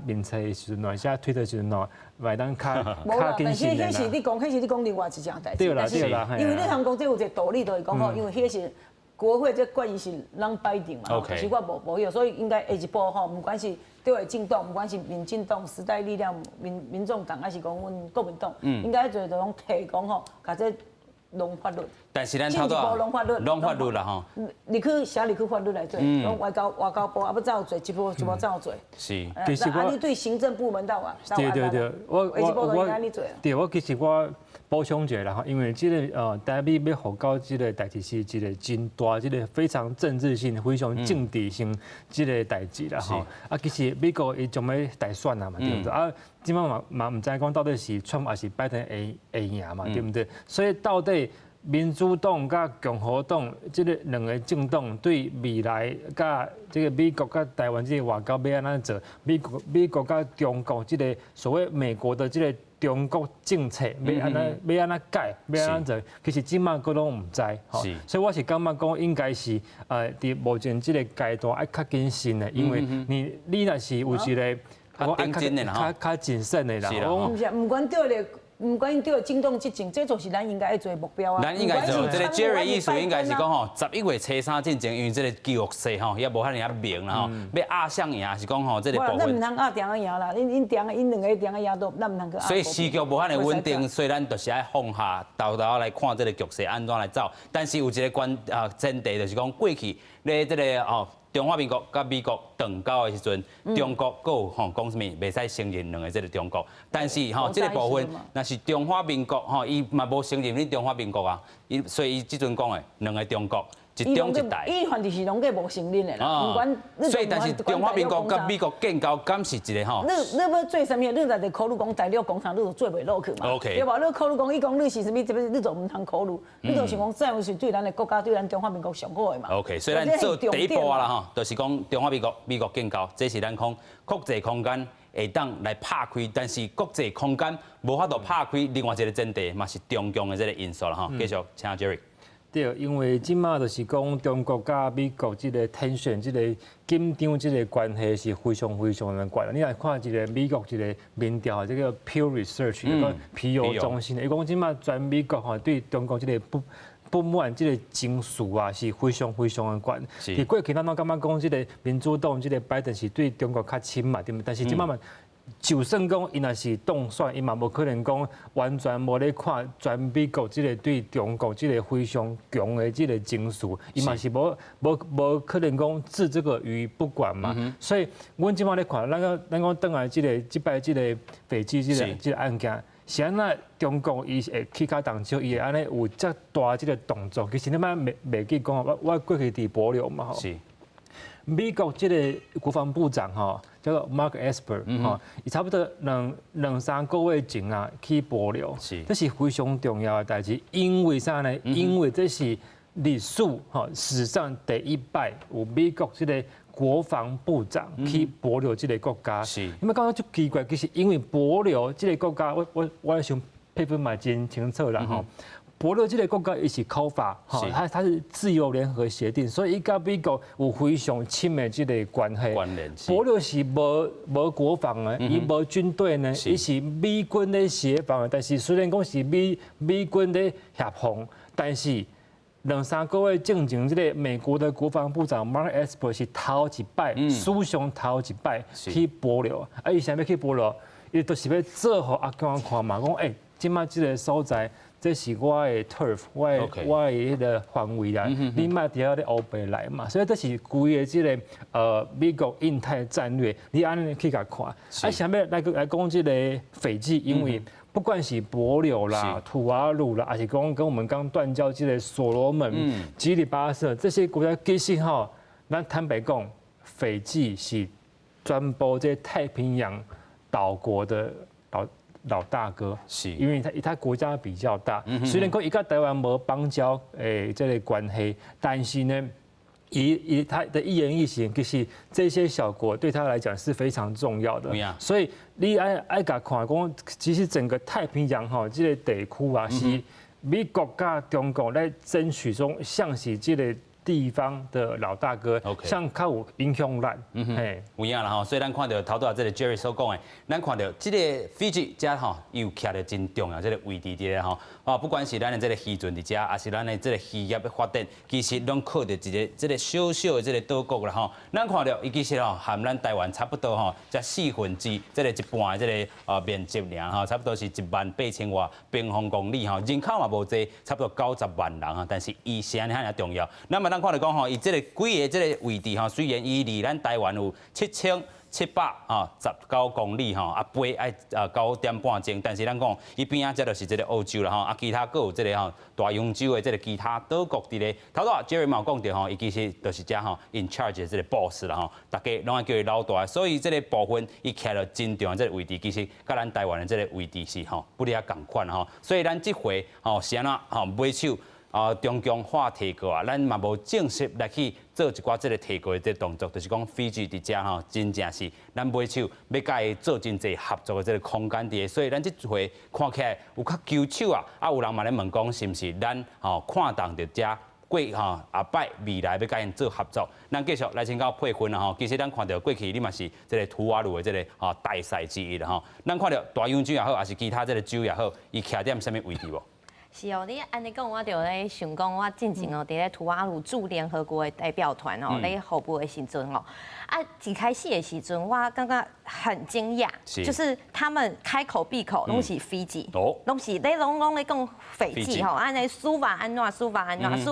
名册的时阵，写推特的时阵哦，袂当较谨慎的啦。迄是你讲另外一件代志。对啦，对啦。因为你通讲这有一个道理，就是讲吼，因为迄是国会这决议是non-binding嘛，可是我无晓，所以应该下一步吼，不管是对外进党，不管是民进党、时代力量、民众党，还是讲阮国民党，应该做就讲提讲吼，甲这弄法律。但是咱头多弄法律啦吼，你去法律来做，讲外交部啊要怎做，一步怎做。是，其实我你对行政部门到啊，对，我其实我补充一下啦，因为这个台美要互交这个代志是一个真大，这个非常政治性、非常政治性这个代志啦吼。其实美国伊准备大选啦嘛，对不对？即摆嘛唔知讲到底是川普还是拜登会赢嘛，对不对？所以到底民主党甲共和党这个两个政党对未来甲这个美国甲台湾这个外交要安怎做？美国甲中国这个所谓美国的这个中国政策要安怎改？要安怎做？其实即摆佫拢唔知，所以我是感觉讲应该是伫目前这个阶段爱较谨慎的，因为你若是有一个较谨慎的啦。唔管对咧。唔管因对进动执政，这就是咱应该要做的目标啊。咱应该做这个 Jerry 意思应该是讲吼，11月初3进前，因为这个局势吼也无遐尼啊明啦吼，要压上赢是讲吼这个部分。咱唔通压定个赢啦，因两个定个赢都，咱唔通去。所以时局无遐尼稳定，所以咱就是爱放下豆豆来看这个局势安怎来走。但是有一个前提就是讲过去咧这个中华民国甲美国断交的时阵，中国佫有讲什么袂使承认两个这个中国，但是这个部分那是中华民国伊嘛无承认恁中华民国啊，所以伊即阵讲的两个中国。一中一大，伊反正是拢个无承认的啦，不管。所以，但是中华民国甲美国建交，敢是一个吼。你要做啥物？你在考虑讲大陆工厂，你就做袂落去嘛。OK。对吧？你考虑讲，伊讲你是啥物？这边你就唔通考虑，你就想讲战略是对咱的国家、对咱中华民国上好的嘛。OK。所以咱做第一步啊啦吼，就是讲中华民国、美国建交，这是咱讲国际空间会当来拍开，但是国际空间无法度拍开，另外一个前提嘛是中共的这个因素啦吼。继续请 Jerry。对，因为即马就是讲中国甲美国即个tension、即个紧张、即个关系是非常非常的悬。你来看一个美国一个民调，这个 Pew Research 一个皮尤中心的，伊讲即马全美国吼对中国即个不满即个情绪啊是非常非常的悬。是过去咱拢感觉讲即个民主党即个拜登是对中国较亲嘛，对毋？但是即马嘛。就算讲伊若是当选，伊嘛无可能讲完全无咧看全美国即个对中国即个非常强的即个情绪，伊嘛是无可能讲置这个于不管嘛。所以，阮即摆咧看，咱讲倒来即摆即个飞机即个案件，是安那中国伊会起卡动手，伊会安尼有遮大即个动作。其实你莫袂记讲，我过去伫保留嘛吼。美国这个国防部长哈叫做 Mark Esper 哈，伊差不多两三个月前啊去保留，这是非常重要的代志。因为啥呢？因为这是历史哈史上第一摆有美国这个国防部长去保留这个国家。因为刚刚就奇怪，其实因为保留这个国家，我想配分嘛真清楚啦哈。保留这个国家伊是口法，它是自由联合协定，所以伊甲美国有非常亲密这个关系。保留是无国防的，伊无军队呢，伊是美军咧协防的。但是虽然讲是美军咧协防，但是两三个月正前，这个美国的国防部长 Mark Esper 是头一摆，史上头一摆去保留。啊，伊想要去保留，伊就是要做互阿公看嘛，讲即摆这个所在。这是我的 turf， 我的迄个范围啦，你莫伫遐咧乌白来嘛，所以这是规个即个美国印太战略，你安尼去甲看。啊，想要来讲即个斐济，因为不管是帛琉啦、土瓦鲁啦，还是讲跟我们刚断交即个所罗门、基里巴斯这些国家，其实吼，咱坦白讲，斐济是专播这太平洋岛国的老大哥，是因为他国家比较大，虽然讲伊甲台湾无邦交这个关系，但是呢，他的一言一行，其实这些小国对他来讲是非常重要的。所以你爱甲看讲，其实整个太平洋吼，这个地区啊，是美国甲中国来争取中，像是这个。地方的老大哥，像较有影响力，有影啦吼。所以咱看到头拄这个 Jerry 所讲的，咱看到这个斐济遮吼又徛得真重要，这个位置伫咧吼。不管是咱的这个渔船伫遮，还是咱的这个渔业的发展，其实拢靠着一个这个小小的这个岛国啦吼。咱看到伊其实吼含咱台湾差不多吼，才1/4，这个一半的这个面积尔吼，差不多是18000外平方公里吼，人口嘛无济，差不多90万人啊。但是伊是安尼遐重要，那么咱看到讲吼，伊这个几个这个位置吼，虽然伊离咱台湾有7719公里吼，飞爱9点半钟，但是咱讲伊边仔这就是这个澳洲啦吼，其他佫有这个吼大洋洲的这个其他岛国伫咧。头拄 Jerry 嘛讲到吼，伊其实就是遮吼 in charge 的这个 boss 啦吼，大家拢爱叫伊老大，所以这个部分伊徛了真重要这个位置，其实甲咱台湾的这个位置是吼不离啊共款吼，所以咱这回吼是安怎吼买手。中共话提过啊，咱嘛无正式来去做一寡这个提过的这动作，就是讲斐济伫遮吼，真正是咱买手要甲伊做真济合作的这个空间伫，所以咱这回看起来有较揪手啊，有人嘛咧问讲是毋是咱吼看重着遮过吼下摆未来要甲因做合作，咱继续来请教佩芬啊吼，其实咱看到过去你嘛是这个图瓦鲁的这个大赛之一啦吼，咱看到大洋洲也好，还是其他这个洲也好，伊徛踮什么位置无？是哦，你安尼讲，我就咧想讲，我进前哦，伫咧图瓦卢驻联合国的代表团哦，咧服务的时阵哦，一开始的时阵，我感觉很惊讶，就是他们开口闭口拢是斐济，拢是拢咧讲斐济吼，安尼苏瓦安怎，苏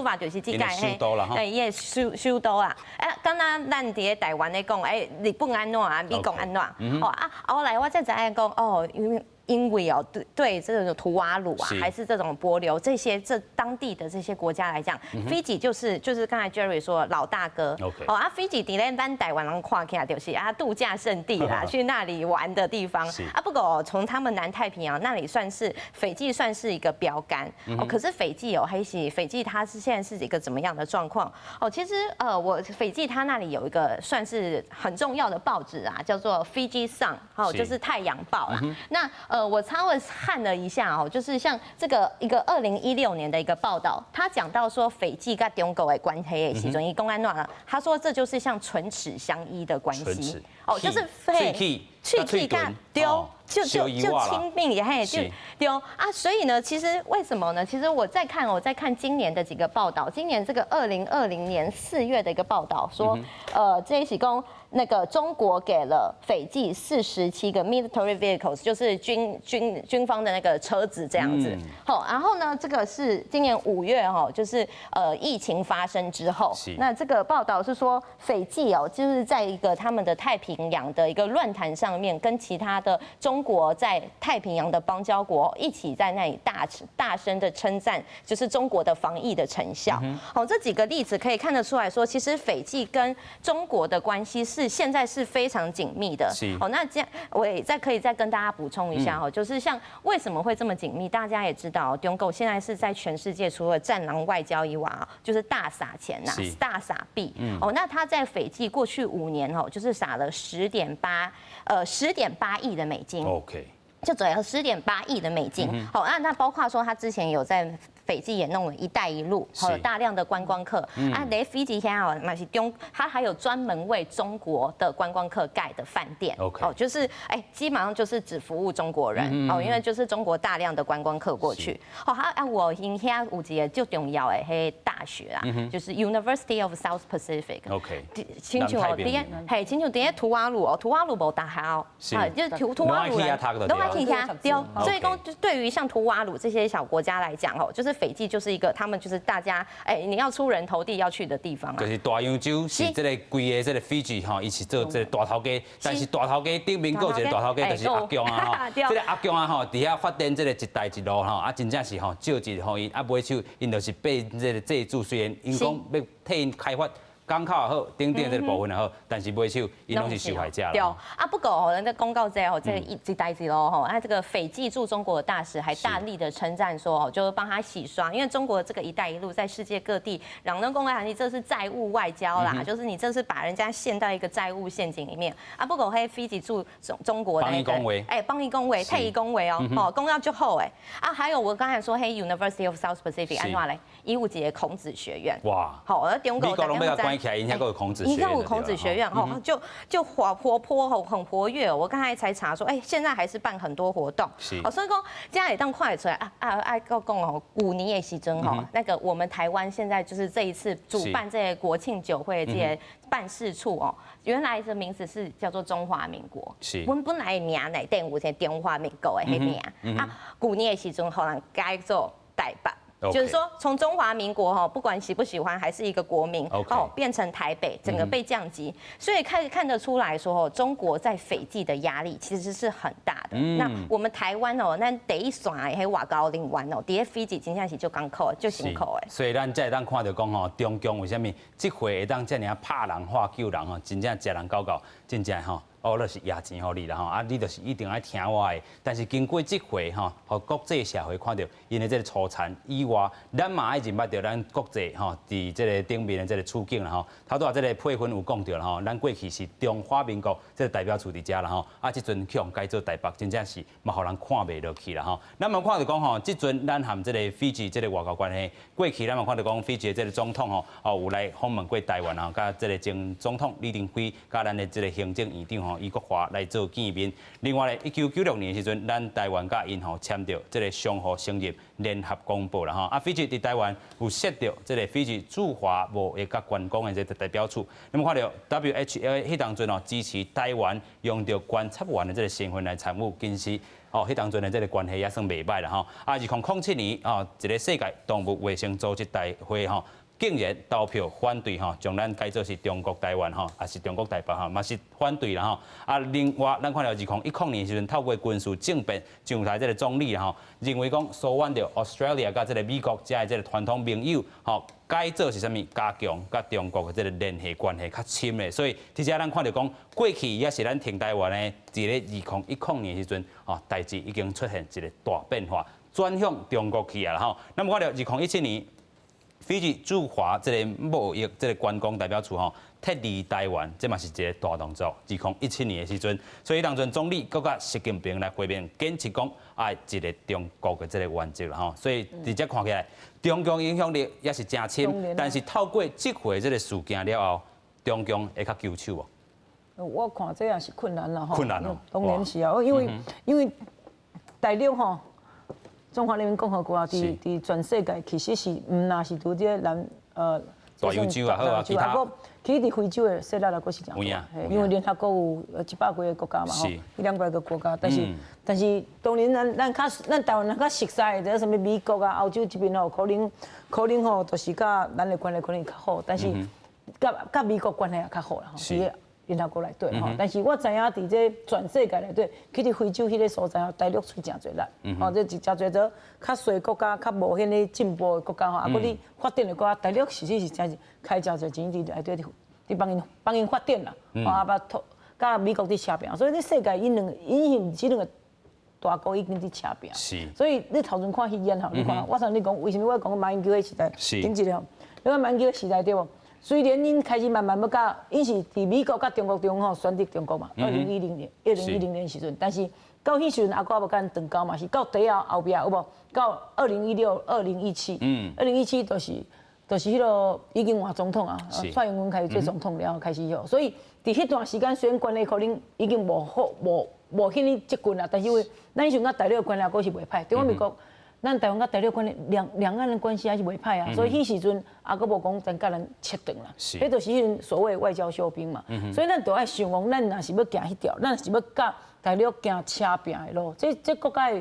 瓦就是即个嘿，对，伊的首都啦。敢若咱伫咧台湾咧讲，日本安怎啊，美国安怎，后来我才知影讲，哦，因为哦，对这种图瓦卢啊，还是这种帛琉这当地的这些国家来讲，斐济就是刚才 Jerry 说老大哥。斐济伫咧咱台湾人看起来就是度假胜地啦，去那里玩的地方。不过从他们南太平洋那里斐济算是一个标杆。可是斐济斐济它现在是一个怎么样的状况？其实斐济它那里有一个算是很重要的报纸啊，叫做 Fiji Sun， 就是太阳报啦。那我稍微看了一下哦，就是像这个一个2016年的一个报道，他讲到说斐济跟中国的关系的时阵，伊公安怎了？他说这就是像唇齿相依的关系，就是喙干丢就亲密也嘿就丢啊，所以呢，其实为什么呢？其实我在看今年的几个报道，今年这个2020年4月的一个报道说，这一起公。那个中国给了斐济47个 military vehicles， 就是军方的那个车子这样子。然后呢，这个是今年5月就是疫情发生之后，那这个报道是说斐济就是在一个他们的太平洋的一个论坛上面，跟其他的中国在太平洋的邦交国一起在那里大声的称赞，就是中国的防疫的成效。这几个例子可以看得出来说，其实斐济跟中国的关系现在是非常紧密的。那这样我也可以再跟大家补充一下就是像为什么会这么紧密？大家也知道，中国现在是在全世界除了战狼外交以外就是大撒钱大撒币。那他在斐济过去5年就是撒了10.8亿的美金。就主要10.8亿的美金。那包括说他之前有在斐济也弄了一带一路，大量的观光客。在斐济现在他还有专门为中国的观光客盖的饭店。就是基本上就是只服务中国人。因为就是中国大量的观光客过去。我因遐有一个最重要的迄大学啊，就是 University of South Pacific。亲像亲像伫图瓦卢图瓦卢无大学就是图瓦卢人都爱听遐对。所以讲，对于像图瓦卢这些小国家来讲就是斐济就是一个他们就是大家你要出人头地要去的地方。就是大洋洲是这个规个这个斐济伊是做这个大头家，但是大头家顶面有一个大头家就是阿强啊这个阿强啊伫遐发展这个一带一路真正是照一伊买手因就是被这个借助，虽然因讲要替因开发。港口也好，顶这个部分也好，但是买手因拢是受害者啦。对不过人家公告这一代志咯这个斐济驻中国的大使还大力的称赞说就是帮他洗刷，因为中国这个一带一路在世界各地，让人公开你这是债务外交啦，就是你这是把人家陷到一个债务陷阱里面不过斐济驻中国的帮伊恭维，替伊恭维公告就好还有我刚才说University of South Pacific 安怎嘞？伊有一个孔子学院。哇！中国起来，因遐个有孔子学院，有孔子学院就活泼很活跃。我刚才才查说，现在还是办很多活动。所以讲这样也当快出来爱讲5年的时阵那个我们台湾现在就是这一次主办这些国庆酒会的这些办事处原来的名字是叫做中华民国。我们本来的名内底有一个中华民国的迄名5年的时阵互人改做台北。就是说，从中华民国不管喜不喜欢，还是一个国民变成台北，整个被降级，所以看得出来说中国在斐济的压力其实是很大的。那我们台湾那第一线的迄外交人员伫咧斐济真正是就艰苦就辛苦的。所以咱才会当看到讲中共为什么这回会当这样拍人化救人真正食人搞，真正就是压钱给你啦你就是一定要听我的。但是经过这回和国际社会看到因的这个粗残以外，咱嘛爱认捌到咱国际伫这个顶面的这个处境啦头拄仔这个配分有讲到啦咱过去是中华民国这个代表处伫遮啦这阵去用改做台北，真正是嘛互人看袂落去啦咱嘛看到讲这阵咱和这个斐济这个外交关系，过去咱嘛看到讲斐济的这个总统有来访问过台湾甲这个前总统李登辉甲咱的这个行政院长余国华来做见面。另外咧，1996年的时阵，咱台湾甲因签到这个相互承认联合公报啦吼。啊，斐济伫台湾有设到这个斐济驻华贸易甲观光的这个代表处。那么看到 WHO 迄当阵支持台湾用到观察员的这个身份来参与近视。迄当阵的这个关系也算袂歹啦吼。啊，2007年一个世界动物卫生组织大会竟然投票反对将咱改做是中国台湾也是中国台北嘛是反对啦啊，另外咱看到2010年时阵透过军事政变上台这个总理认为讲疏远到 Australia 甲这个美国遮的这个传统盟友改做是啥物？加强甲中国的这个联系关系较深的，所以伫遮咱看到讲过去也是咱挺台湾的，伫咧2010年的时阵代志已经出现一个大变化，转向中国去啊那么看到2017年，斐济驻华这个贸易这个观光代表处撤离台湾，这嘛是一个大动作。2017年的时阵，所以当阵总理佮甲习近平来会面，坚持讲爱一个中国的这个原则啦所以直接看起来，中共影响力也是真深，但是透过这回这个事件了后，中共会较揪手哦。我看这样是困难啦困难哦，当然是啊，因为大陆中华人民共和国伫全世界其实是唔那是拄这大洋洲啊，好啊，其他。其实伫非洲的势力也阁是真大，因为联合国有100几个国家嘛，100-200个国家，但是当然咱台湾人较熟悉的，即什么美国啊、欧洲这边可能就是甲咱的关系可能较好，但是甲美国关系也较好啦，是联合国内底但是我知影伫这全世界内底，去伫非洲迄个所在大陆出真侪力，这是真侪做较细国家、较无迄个进步的国家啊，搁你发展的国家，大陆其实是真是开真侪钱伫内底伫帮因发展啦，甲美国伫扯平，所以你世界因这两个大国已经伫扯平，所以你头前看戏演你看，我想你讲为什么我讲马英九的时代，顶一个，你看马英九的时代对无？虽然因开始慢慢要甲，因是伫美国甲中国中选择中国嘛，2010年时阵，但是到迄时阵阿哥无甲因断交嘛，是到第后壁有无？到2016、2017，2017就是迄个已经换总统啊，蔡英文开始做总统了后开始所以伫迄段时间虽然关系可能已经无好无迄么接近啦，但是因为咱迄时阵甲大陆的关系还是袂歹，对我美国。咱台湾甲大陆关系两岸的关系还是袂歹啊，所以迄时阵也阁无讲真甲咱切断啦，迄就是迄阵所谓外交休兵嘛，所以咱就爱想讲，咱若是要行迄条，咱是要甲大陆行车平的路，这国家的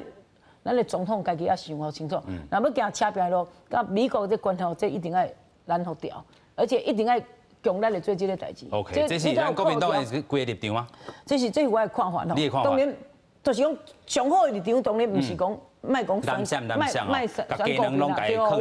咱的总统家己也想好清楚，若要行车平的路，甲美国这关系，这一定要咱好调，而且一定要强力的做这个代志。OK， 这是咱国民党的几个立场吗？这是我的看法你的看法？当然，就是讲上好的立场，当然不是讲。卖讲选选国民啦，对我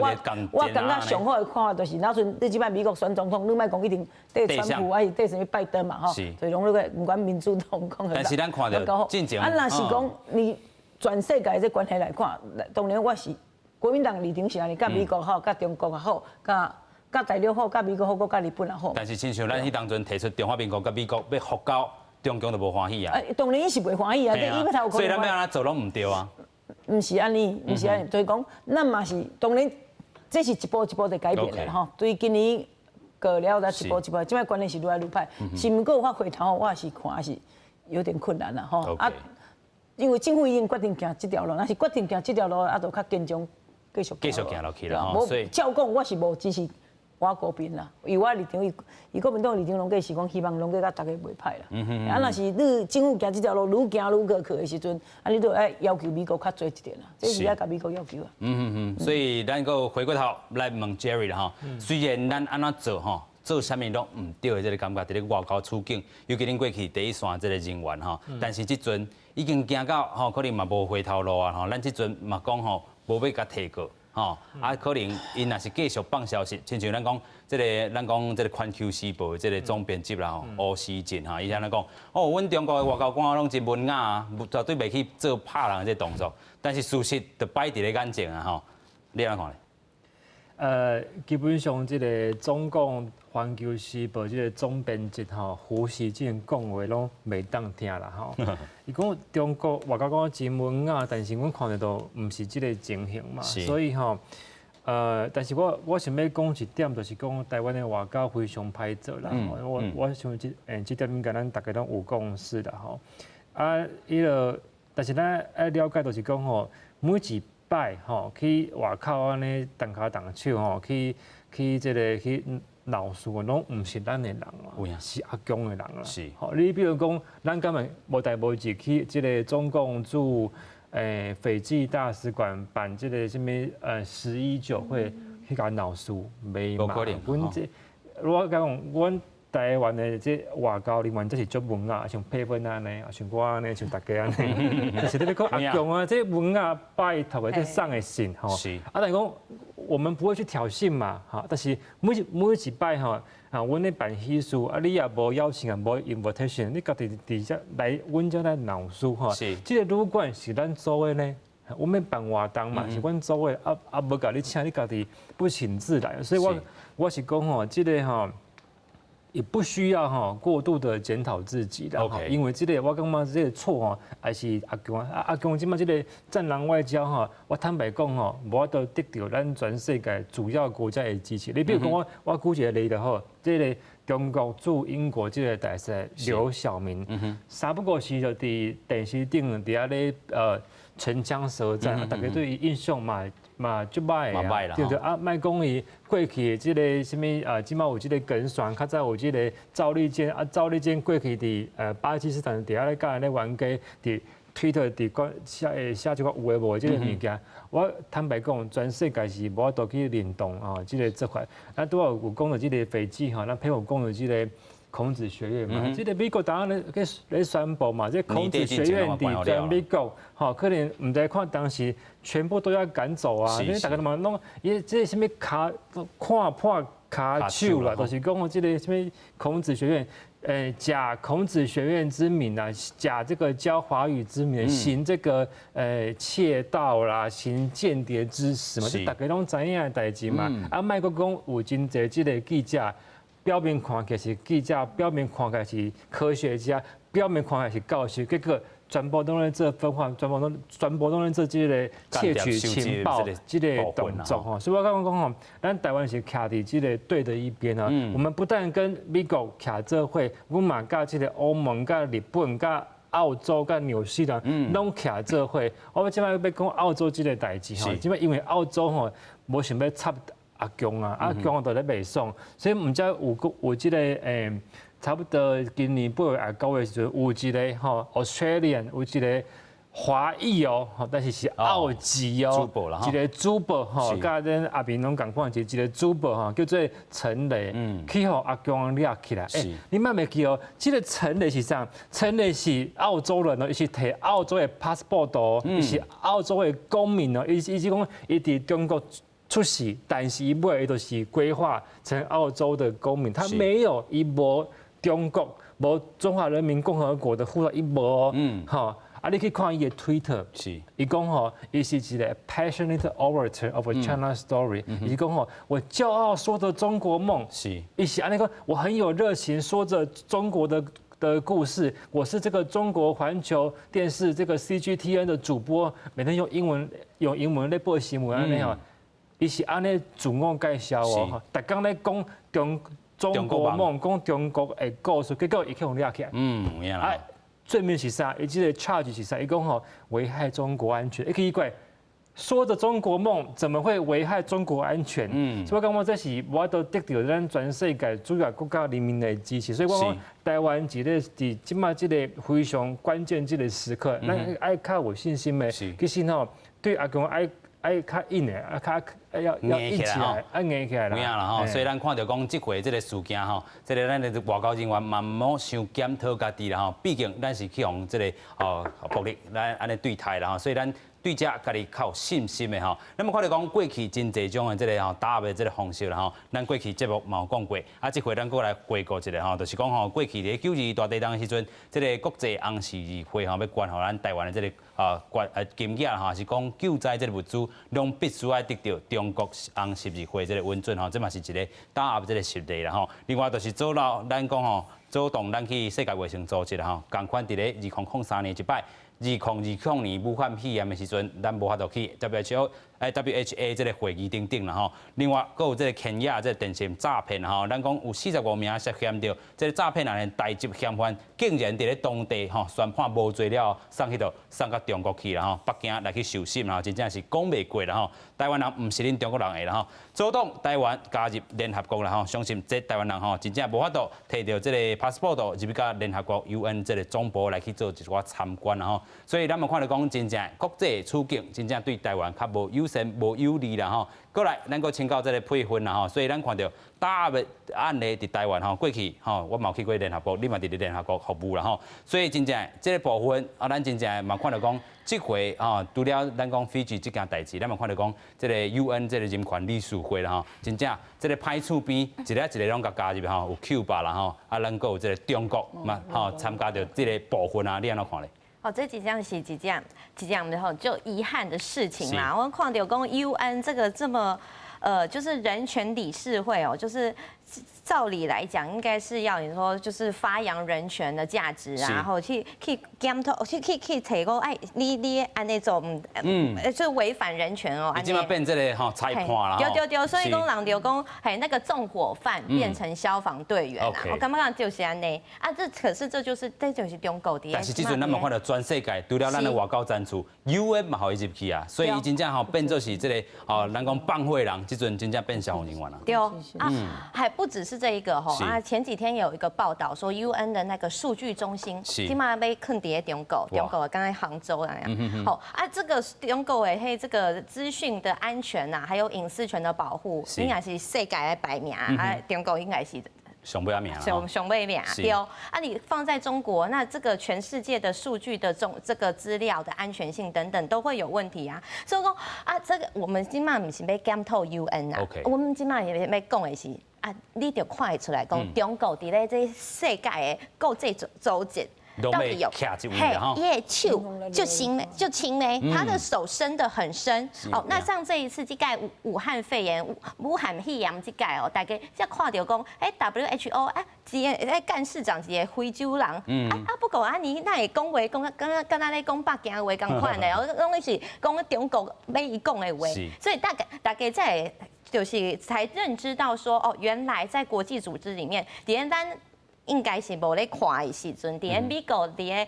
感觉上好的看法就是，那阵你即摆美国选总统，你卖讲一定对川普还是对什么拜登嘛，所以拢那个不管民主党讲但是咱看到进前，若是讲你全世界这关系来看，当然我是国民党立场是安尼，甲美国好，甲中国也好，甲大陆好，甲美国好，甲日本也好。但是亲像咱迄当阵提出中华民国甲美国要复交，中共就无欢喜啊。当然伊是袂欢喜啊，所以咱要安怎做拢唔对啊。唔是安尼，所以讲，咱嘛是当然，这是一步一步在改变的吼。对今年过了，咱一步一步，即摆关系是愈来愈歹。是毋过我回头，我也是看是有点困难啦吼。因为政府已经决定行这条路，若是决定行这条路，就较坚强继续行落去啦。所以照讲，我是无支持。我国民啦，以我立场，伊国民党立场拢计是讲希望拢计甲大家袂歹啦。若是你政府行这条路愈行愈过去的时阵，你都爱要求美国较做一点啦，这是爱甲美国要求啊。所以咱个回过头来问 Jerry 啦虽然咱安怎做做啥物拢唔对的这个感觉，伫咧外交处境，尤其恁过去第一线这个人员但是即阵已经行到可能嘛无回头路啊咱即阵嘛讲无要甲提过。可能因若是继续放消息，亲像咱讲这个环球时报这个总编辑啦吴思进伊安尼讲，阮中国的外交官拢真文雅啊，绝对袂去做拍人的这动作，但是事实就摆伫咧眼前啊你安怎看咧？基本上这个中共环球时报这个总编辑胡锡进讲话拢袂当听啦伊讲中国外交官真文雅，但是阮看到都唔是这个情形嘛，所以但是我想要讲一点，就是讲台湾的外交非常歹做啦。我想这点应该咱大家拢有共识啦吼。但是咱爱了解就是讲吼，每一摆吼去外口安尼动脚动手吼，去去闹事拢毋是咱的人啊，是阿公的人啦。是。吼，你比如讲，咱今日无代无志去这个中共驻斐济大使馆办这个什么11.9会去甲闹事，袂嘛？阮这我讲，阮台湾的这外交人员，这是足文雅，像佩芬安尼，像我安尼，像大家安尼，就是你讲阿公啊，这文雅拜托的这送的信吼。是。但是讲我们不会去挑衅嘛，哈，但是每一摆吼，阮咧办喜事，你也无邀请啊，无 invitation， 你家己伫遮来，阮遮来闹事吼。是。这个旅馆是咱租的呢，我们办活动嘛，是阮租的，无甲你请，你家己不请自来，所以我是讲吼，这个吼。也不需要过度的检讨自己的，因为这个我感觉这个错吼，还是阿公即马这个战狼外交我坦白讲无法度得到咱全世界主要国家的支持。你比如讲我举一个例子这个中国驻英国这个大使刘晓明，三不过时就伫电视顶伫遐咧唇枪舌战，大家对伊印象嘛足歹的，对对啊，莫讲伊过去即个什么即马有即个梗选，较早有即个赵立坚过去伫巴基斯坦伫遐咧甲咧冤家伫推特伫写即个有诶无即个物件，我坦白讲，全世界是无法度去联动即个这块。咱拄有讲到即个斐济咱配合讲到即个孔子学院嘛，即个美国当然咧宣布嘛，这孔子学院伫全美国，可能唔知看当时全部都要赶走啊，因为大家嘛弄，伊这什么卡看破卡手啦，就是讲这个什么孔子学院，假孔子学院之名啊，假这个教华语之名，行这个窃盗啦，行间谍之实嘛，这大家拢知影的代志嘛，莫阁讲有真侪这个记者。表面看起来是记者，表面看起来是科学家，表面看起来是教授，结果全部都在做分化，全部都在做这个窃取情报这个动作所以我刚讲咱台湾是徛伫这个对的一边我们不但跟美国徛做伙，我嘛甲这个欧盟、甲日本、甲澳洲、甲纽西兰拢徛做伙。我即摆要讲澳洲这个代志即摆因为澳洲无想要插。阿公阿公都咧袂爽，所以毋知有即个差不多今年8月9月时阵，有一个Australian 有一个华裔但是是澳籍一个主播甲咱阿平拢共款，一个主播叫做陈雷，去互阿公掠起来。你莫袂记即个陈雷是啥？陈雷是澳洲人伊是摕澳洲的 passport 伊是澳洲的公民伊是讲伊伫中国。出世，但是伊尾伊就是规划成澳洲的公民，他没有伊无中国、无中华人民共和国的护照，伊无你去看伊的 Twitter， 伊讲伊是一个 passionate orator of a China story，伊是讲我骄傲说着中国梦，伊是安尼讲，我很有热情说着中国的故事，我是这个中国环球电视这个 CGTN 的主播，每天用英文咧播新闻安尼伊是安尼自我介绍逐工咧讲中国梦，讲中国的故事，结果伊去互掠起来。罪名是啥？伊即个 charge 是啥？伊讲危害中国安全。奇怪，说着中国梦，怎么会危害中国安全？所以我感觉这是我都得到咱全世界主要国家人民的支持。所以我讲台湾一个伫即马即个非常关键即个时刻，咱爱较有信心的。其实对阿公爱较硬的，要硬起来，硬起来啦。啦所以咱看到讲这回这个事件这个咱的外交人员嘛莫伤检讨家己啦毕竟咱是去用这个暴力来安尼对待啦所以咱。对这家己较有信心的那么看到讲过去真侪种的这个打压的这个方式啦咱过去节目嘛有讲过，这回咱过来回顾一下就是讲过去伫92大地震的时阵，这个国际红十字会要关乎咱台湾的这个金额是讲救灾这个物资，拢必须要得到中国红十字会这个允准这嘛是一个打压这个实例啦另外就是做到咱讲主动咱去世界卫生组织同款伫咧2003年一摆。2020年武汉肺炎的时阵，咱无法度去 WHO WHA 这个会议等等啦吼。另外，还有这个肯亚这个电信诈骗吼，咱讲有45名涉嫌到这个诈骗案的台籍嫌犯，竟然伫咧当地吼宣判无罪了，送到中国去啦吼，北京来去受审啦，真正是讲袂过啦吼。台湾人唔是恁中国人的啦吼，阻挡台湾加入联合国啦吼，相信这台湾人吼真正无法度摕到这个 passport 入去到联合国 UN 这个总部来去做一寡参观啦吼。所以咱们看到讲，真正国际处境真正对台湾较无友善、无有利啦吼。过来，咱个请教这个配分啦吼，所以咱看到大的案例伫台湾吼，过去吼我嘛有去过联合国，你嘛伫咧联合国服务啦吼，所以真正这个部分咱真正嘛看到讲，这回除了咱讲斐济这件代志，咱嘛看到讲，这个 UN 这个人权理事会啦吼，真正这个派出边一个拢甲加入吼，有 Cuba 啦吼，咱个有这个中国嘛吼参加到这个部分你安怎看咧？这几件是几件然后就遗憾的事情啦。我看到讲 UN 这个这么就是人权理事会就是照理来讲，应该是要你说就是发扬人权的价值啊，然后去检讨，去提供你按那种就违反人权哦。已经要变这个裁判啦。对，所以讲人就讲，那个纵火犯变成消防队员啦。我感觉就是安尼啊，可是这就是中国的。但是这阵咱嘛看到全世界，除了咱的外交赞助 ，UN 嘛互伊入去啊，所以伊真正变做是这个咱讲放火人，这阵真正变消防人员啦。对还不只是这一个前几天有一个报道说 UN 的那个数据中心，起码被坑在中国刚才杭州那样。这个中国的这个资讯的安全呐，还有隐私权的保护，应该是世界的排名中国应该是上尾名，上尾名对哦。你放在中国，那这个全世界的数据的这个资料的安全性等等都会有问题啊。所以说这个我们今嘛不是要检讨 UN 啊，我们今嘛也要讲的是你就看得出来讲中国伫咧这世界的国际组织。到底有耶手就轻嘞，他的手伸得很深。那像这一次这个武汉肺炎、武汉肺炎这个大家才看到讲WHO 一个干事长一个非洲人，不过你那会讲话讲刚刚咧讲北京话同款的，拢是讲中国要伊讲的话，所以大家在就是才认知到说原来在国际组织里面，连咱应该是无咧看的时阵，在美国在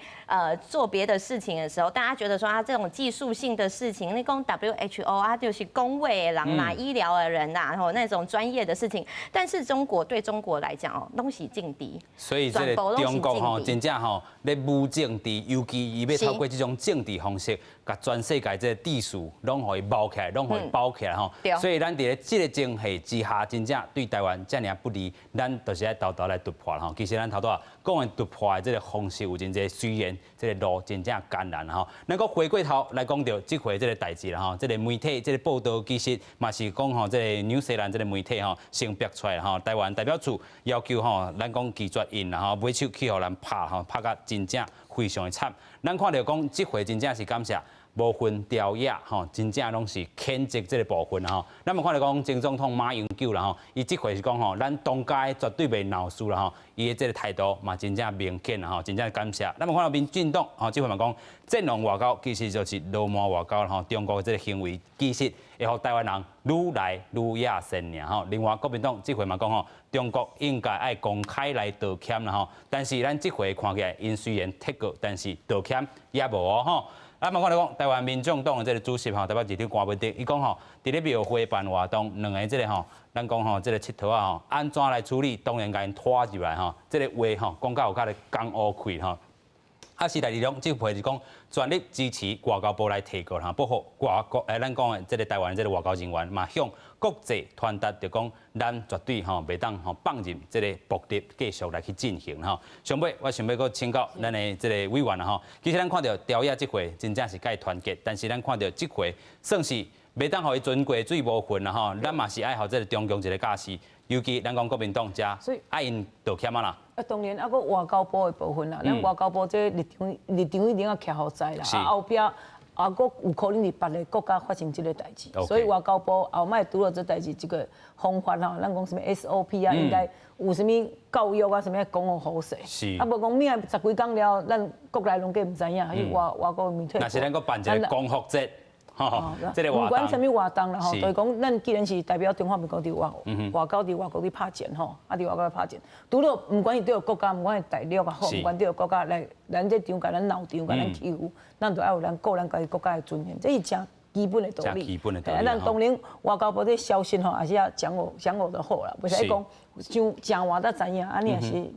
做别的事情的时候，大家觉得说这种技术性的事情，你讲 WHO 就是公卫的人啦、医疗的人啦，然后那种专业的事情，但是对中国来讲拢是政治，所以这个中国真正咧武政治，尤其伊要透过这种政治方式，甲全世界这个秩序拢互伊包起来，拢互伊包起来所以咱伫咧这个情势之下，真正对台湾遮尔不利，咱就是要偷偷来突破其实咱头拄讲的突破的这个方式有真济，虽然这个路真正艰难咱个回过头来讲到这回这个代志啦这个媒体这个报道其实嘛是讲这个纽西兰这个媒体先逼出来台湾代表处要求咱讲拒绝因啦买手去互咱拍到真正非常的惨。咱看到讲这回真正是感谢。无分朝野真正拢是谴责这个部分咱们看到讲前总统马英九啦伊这回是讲咱当家绝对袂闹事啦伊的这个态度嘛真正明显啦真正感谢。咱们看到民进党这回嘛讲战狼外交其实就是罗马外交中国的这个行为其实会互台湾人愈来愈野善另外国民党这回嘛讲中国应该爱公开来道歉啦但是咱这回看起来因虽然撤过，但是道歉也无咱嘛看到讲，台湾民众党的这个主席代表市长关文哲，伊讲伫咧庙会办活动，两个这个咱讲这个佚佗安怎来处理？当然甲因拖入来这个话讲到有较讲乌开时代力量这回是讲全力支持外交部来提高保护外国咱讲的这个台湾这个外交人员嘛向国际传达着讲，咱绝对袂当放任这个目的继续来去进行上尾我想要阁请教咱的这个委员其实咱看到朝野这回真正是介团结，但是咱看到这回算是袂当互伊船过水无份咱嘛是爱互这个中共一个架势。尤其咱讲国民党遮，所以爱因道歉啦。当然，个外交部的部分啦，咱外交部这立场一定要徛好在啦。后壁佫有可能是别个国家发生这个代志，所以外交部后摆拄到这代志，这个方法咱讲什么 SOP 应该有什么教育什么讲好好势。无讲明10几天了，咱国内拢计唔知影，还是外国媒体。那是咱个办一个光复节。这个活动。不管什么活动啦吼，就是讲咱既然是代表中华民国伫外交伫拍战吼，啊伫外交拍战，除了不管是对国家，不管是大陆也好，不管对国家来，咱这场甲咱闹场，甲咱欺负，咱就要有咱个人家己国家的尊严，这是真基本的道理。基本的道理。咱当然外交部这消息吼，也是要讲我就好啦，不是讲讲话才知影，安尼也是。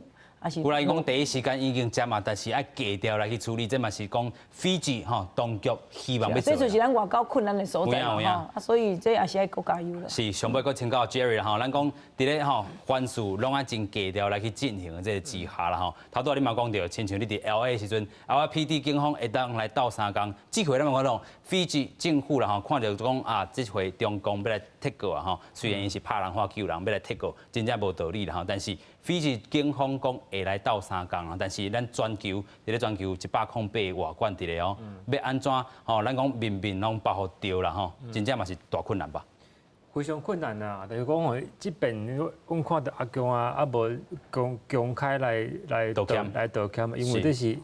有来讲第一时间已经接嘛，但是要低调来去处理，这嘛是讲斐济吼当局希望要做。这就是咱外交困难的所在嘛，所以这也是要国加油啦。是，上尾搁请教 Jerry 啦吼，咱讲伫咧吼凡事拢爱真低调来去进行的这个之下啦吼。头拄你嘛讲到，亲像你伫 LA 时阵 ，LAPD 警方会当来斗3工，这回咱嘛看到斐济政府啦吼，看到讲啊，这回中共要来撤过啊吼，虽然伊是拍人话救人要来撤过，真正无道理啦吼，但是斐济警方讲会来斗3工啊，但是咱全球伫咧全球108个外馆伫咧哦，要安怎吼？咱讲面面拢保护着啦吼，真正嘛是大困难吧？非常困难啊！就是讲吼，这边我看到阿强啊，啊无公开来道歉，因为这是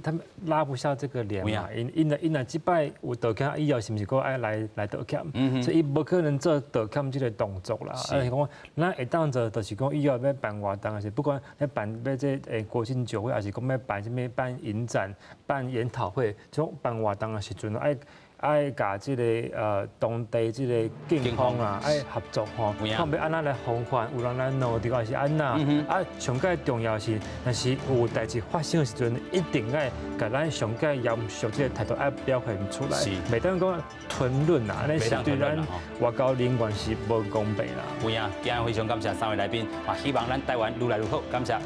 他们拉不下这个脸嘛，因这摆有道歉，以后是不是搁爱来道歉？所以无可能做道歉这个动作啦。而且讲，咱会当做就是讲以后要办活动，还是不管要办要这国庆酒会，还是讲要办什么办影展、办研讨会，这种办活动的时阵爱甲这个当地这个警方啊，爱合作吼，看要安怎来防范，有人来闹着还是安那？啊，上界重要是，若是有代志发生的时阵，一定要甲咱上界严肃这个态度爱表现出来，袂当讲吞论啊，安尼是对咱外交人员是无公平啦。有影，今日非常感谢3位来宾，希望咱台湾愈来愈好，感谢。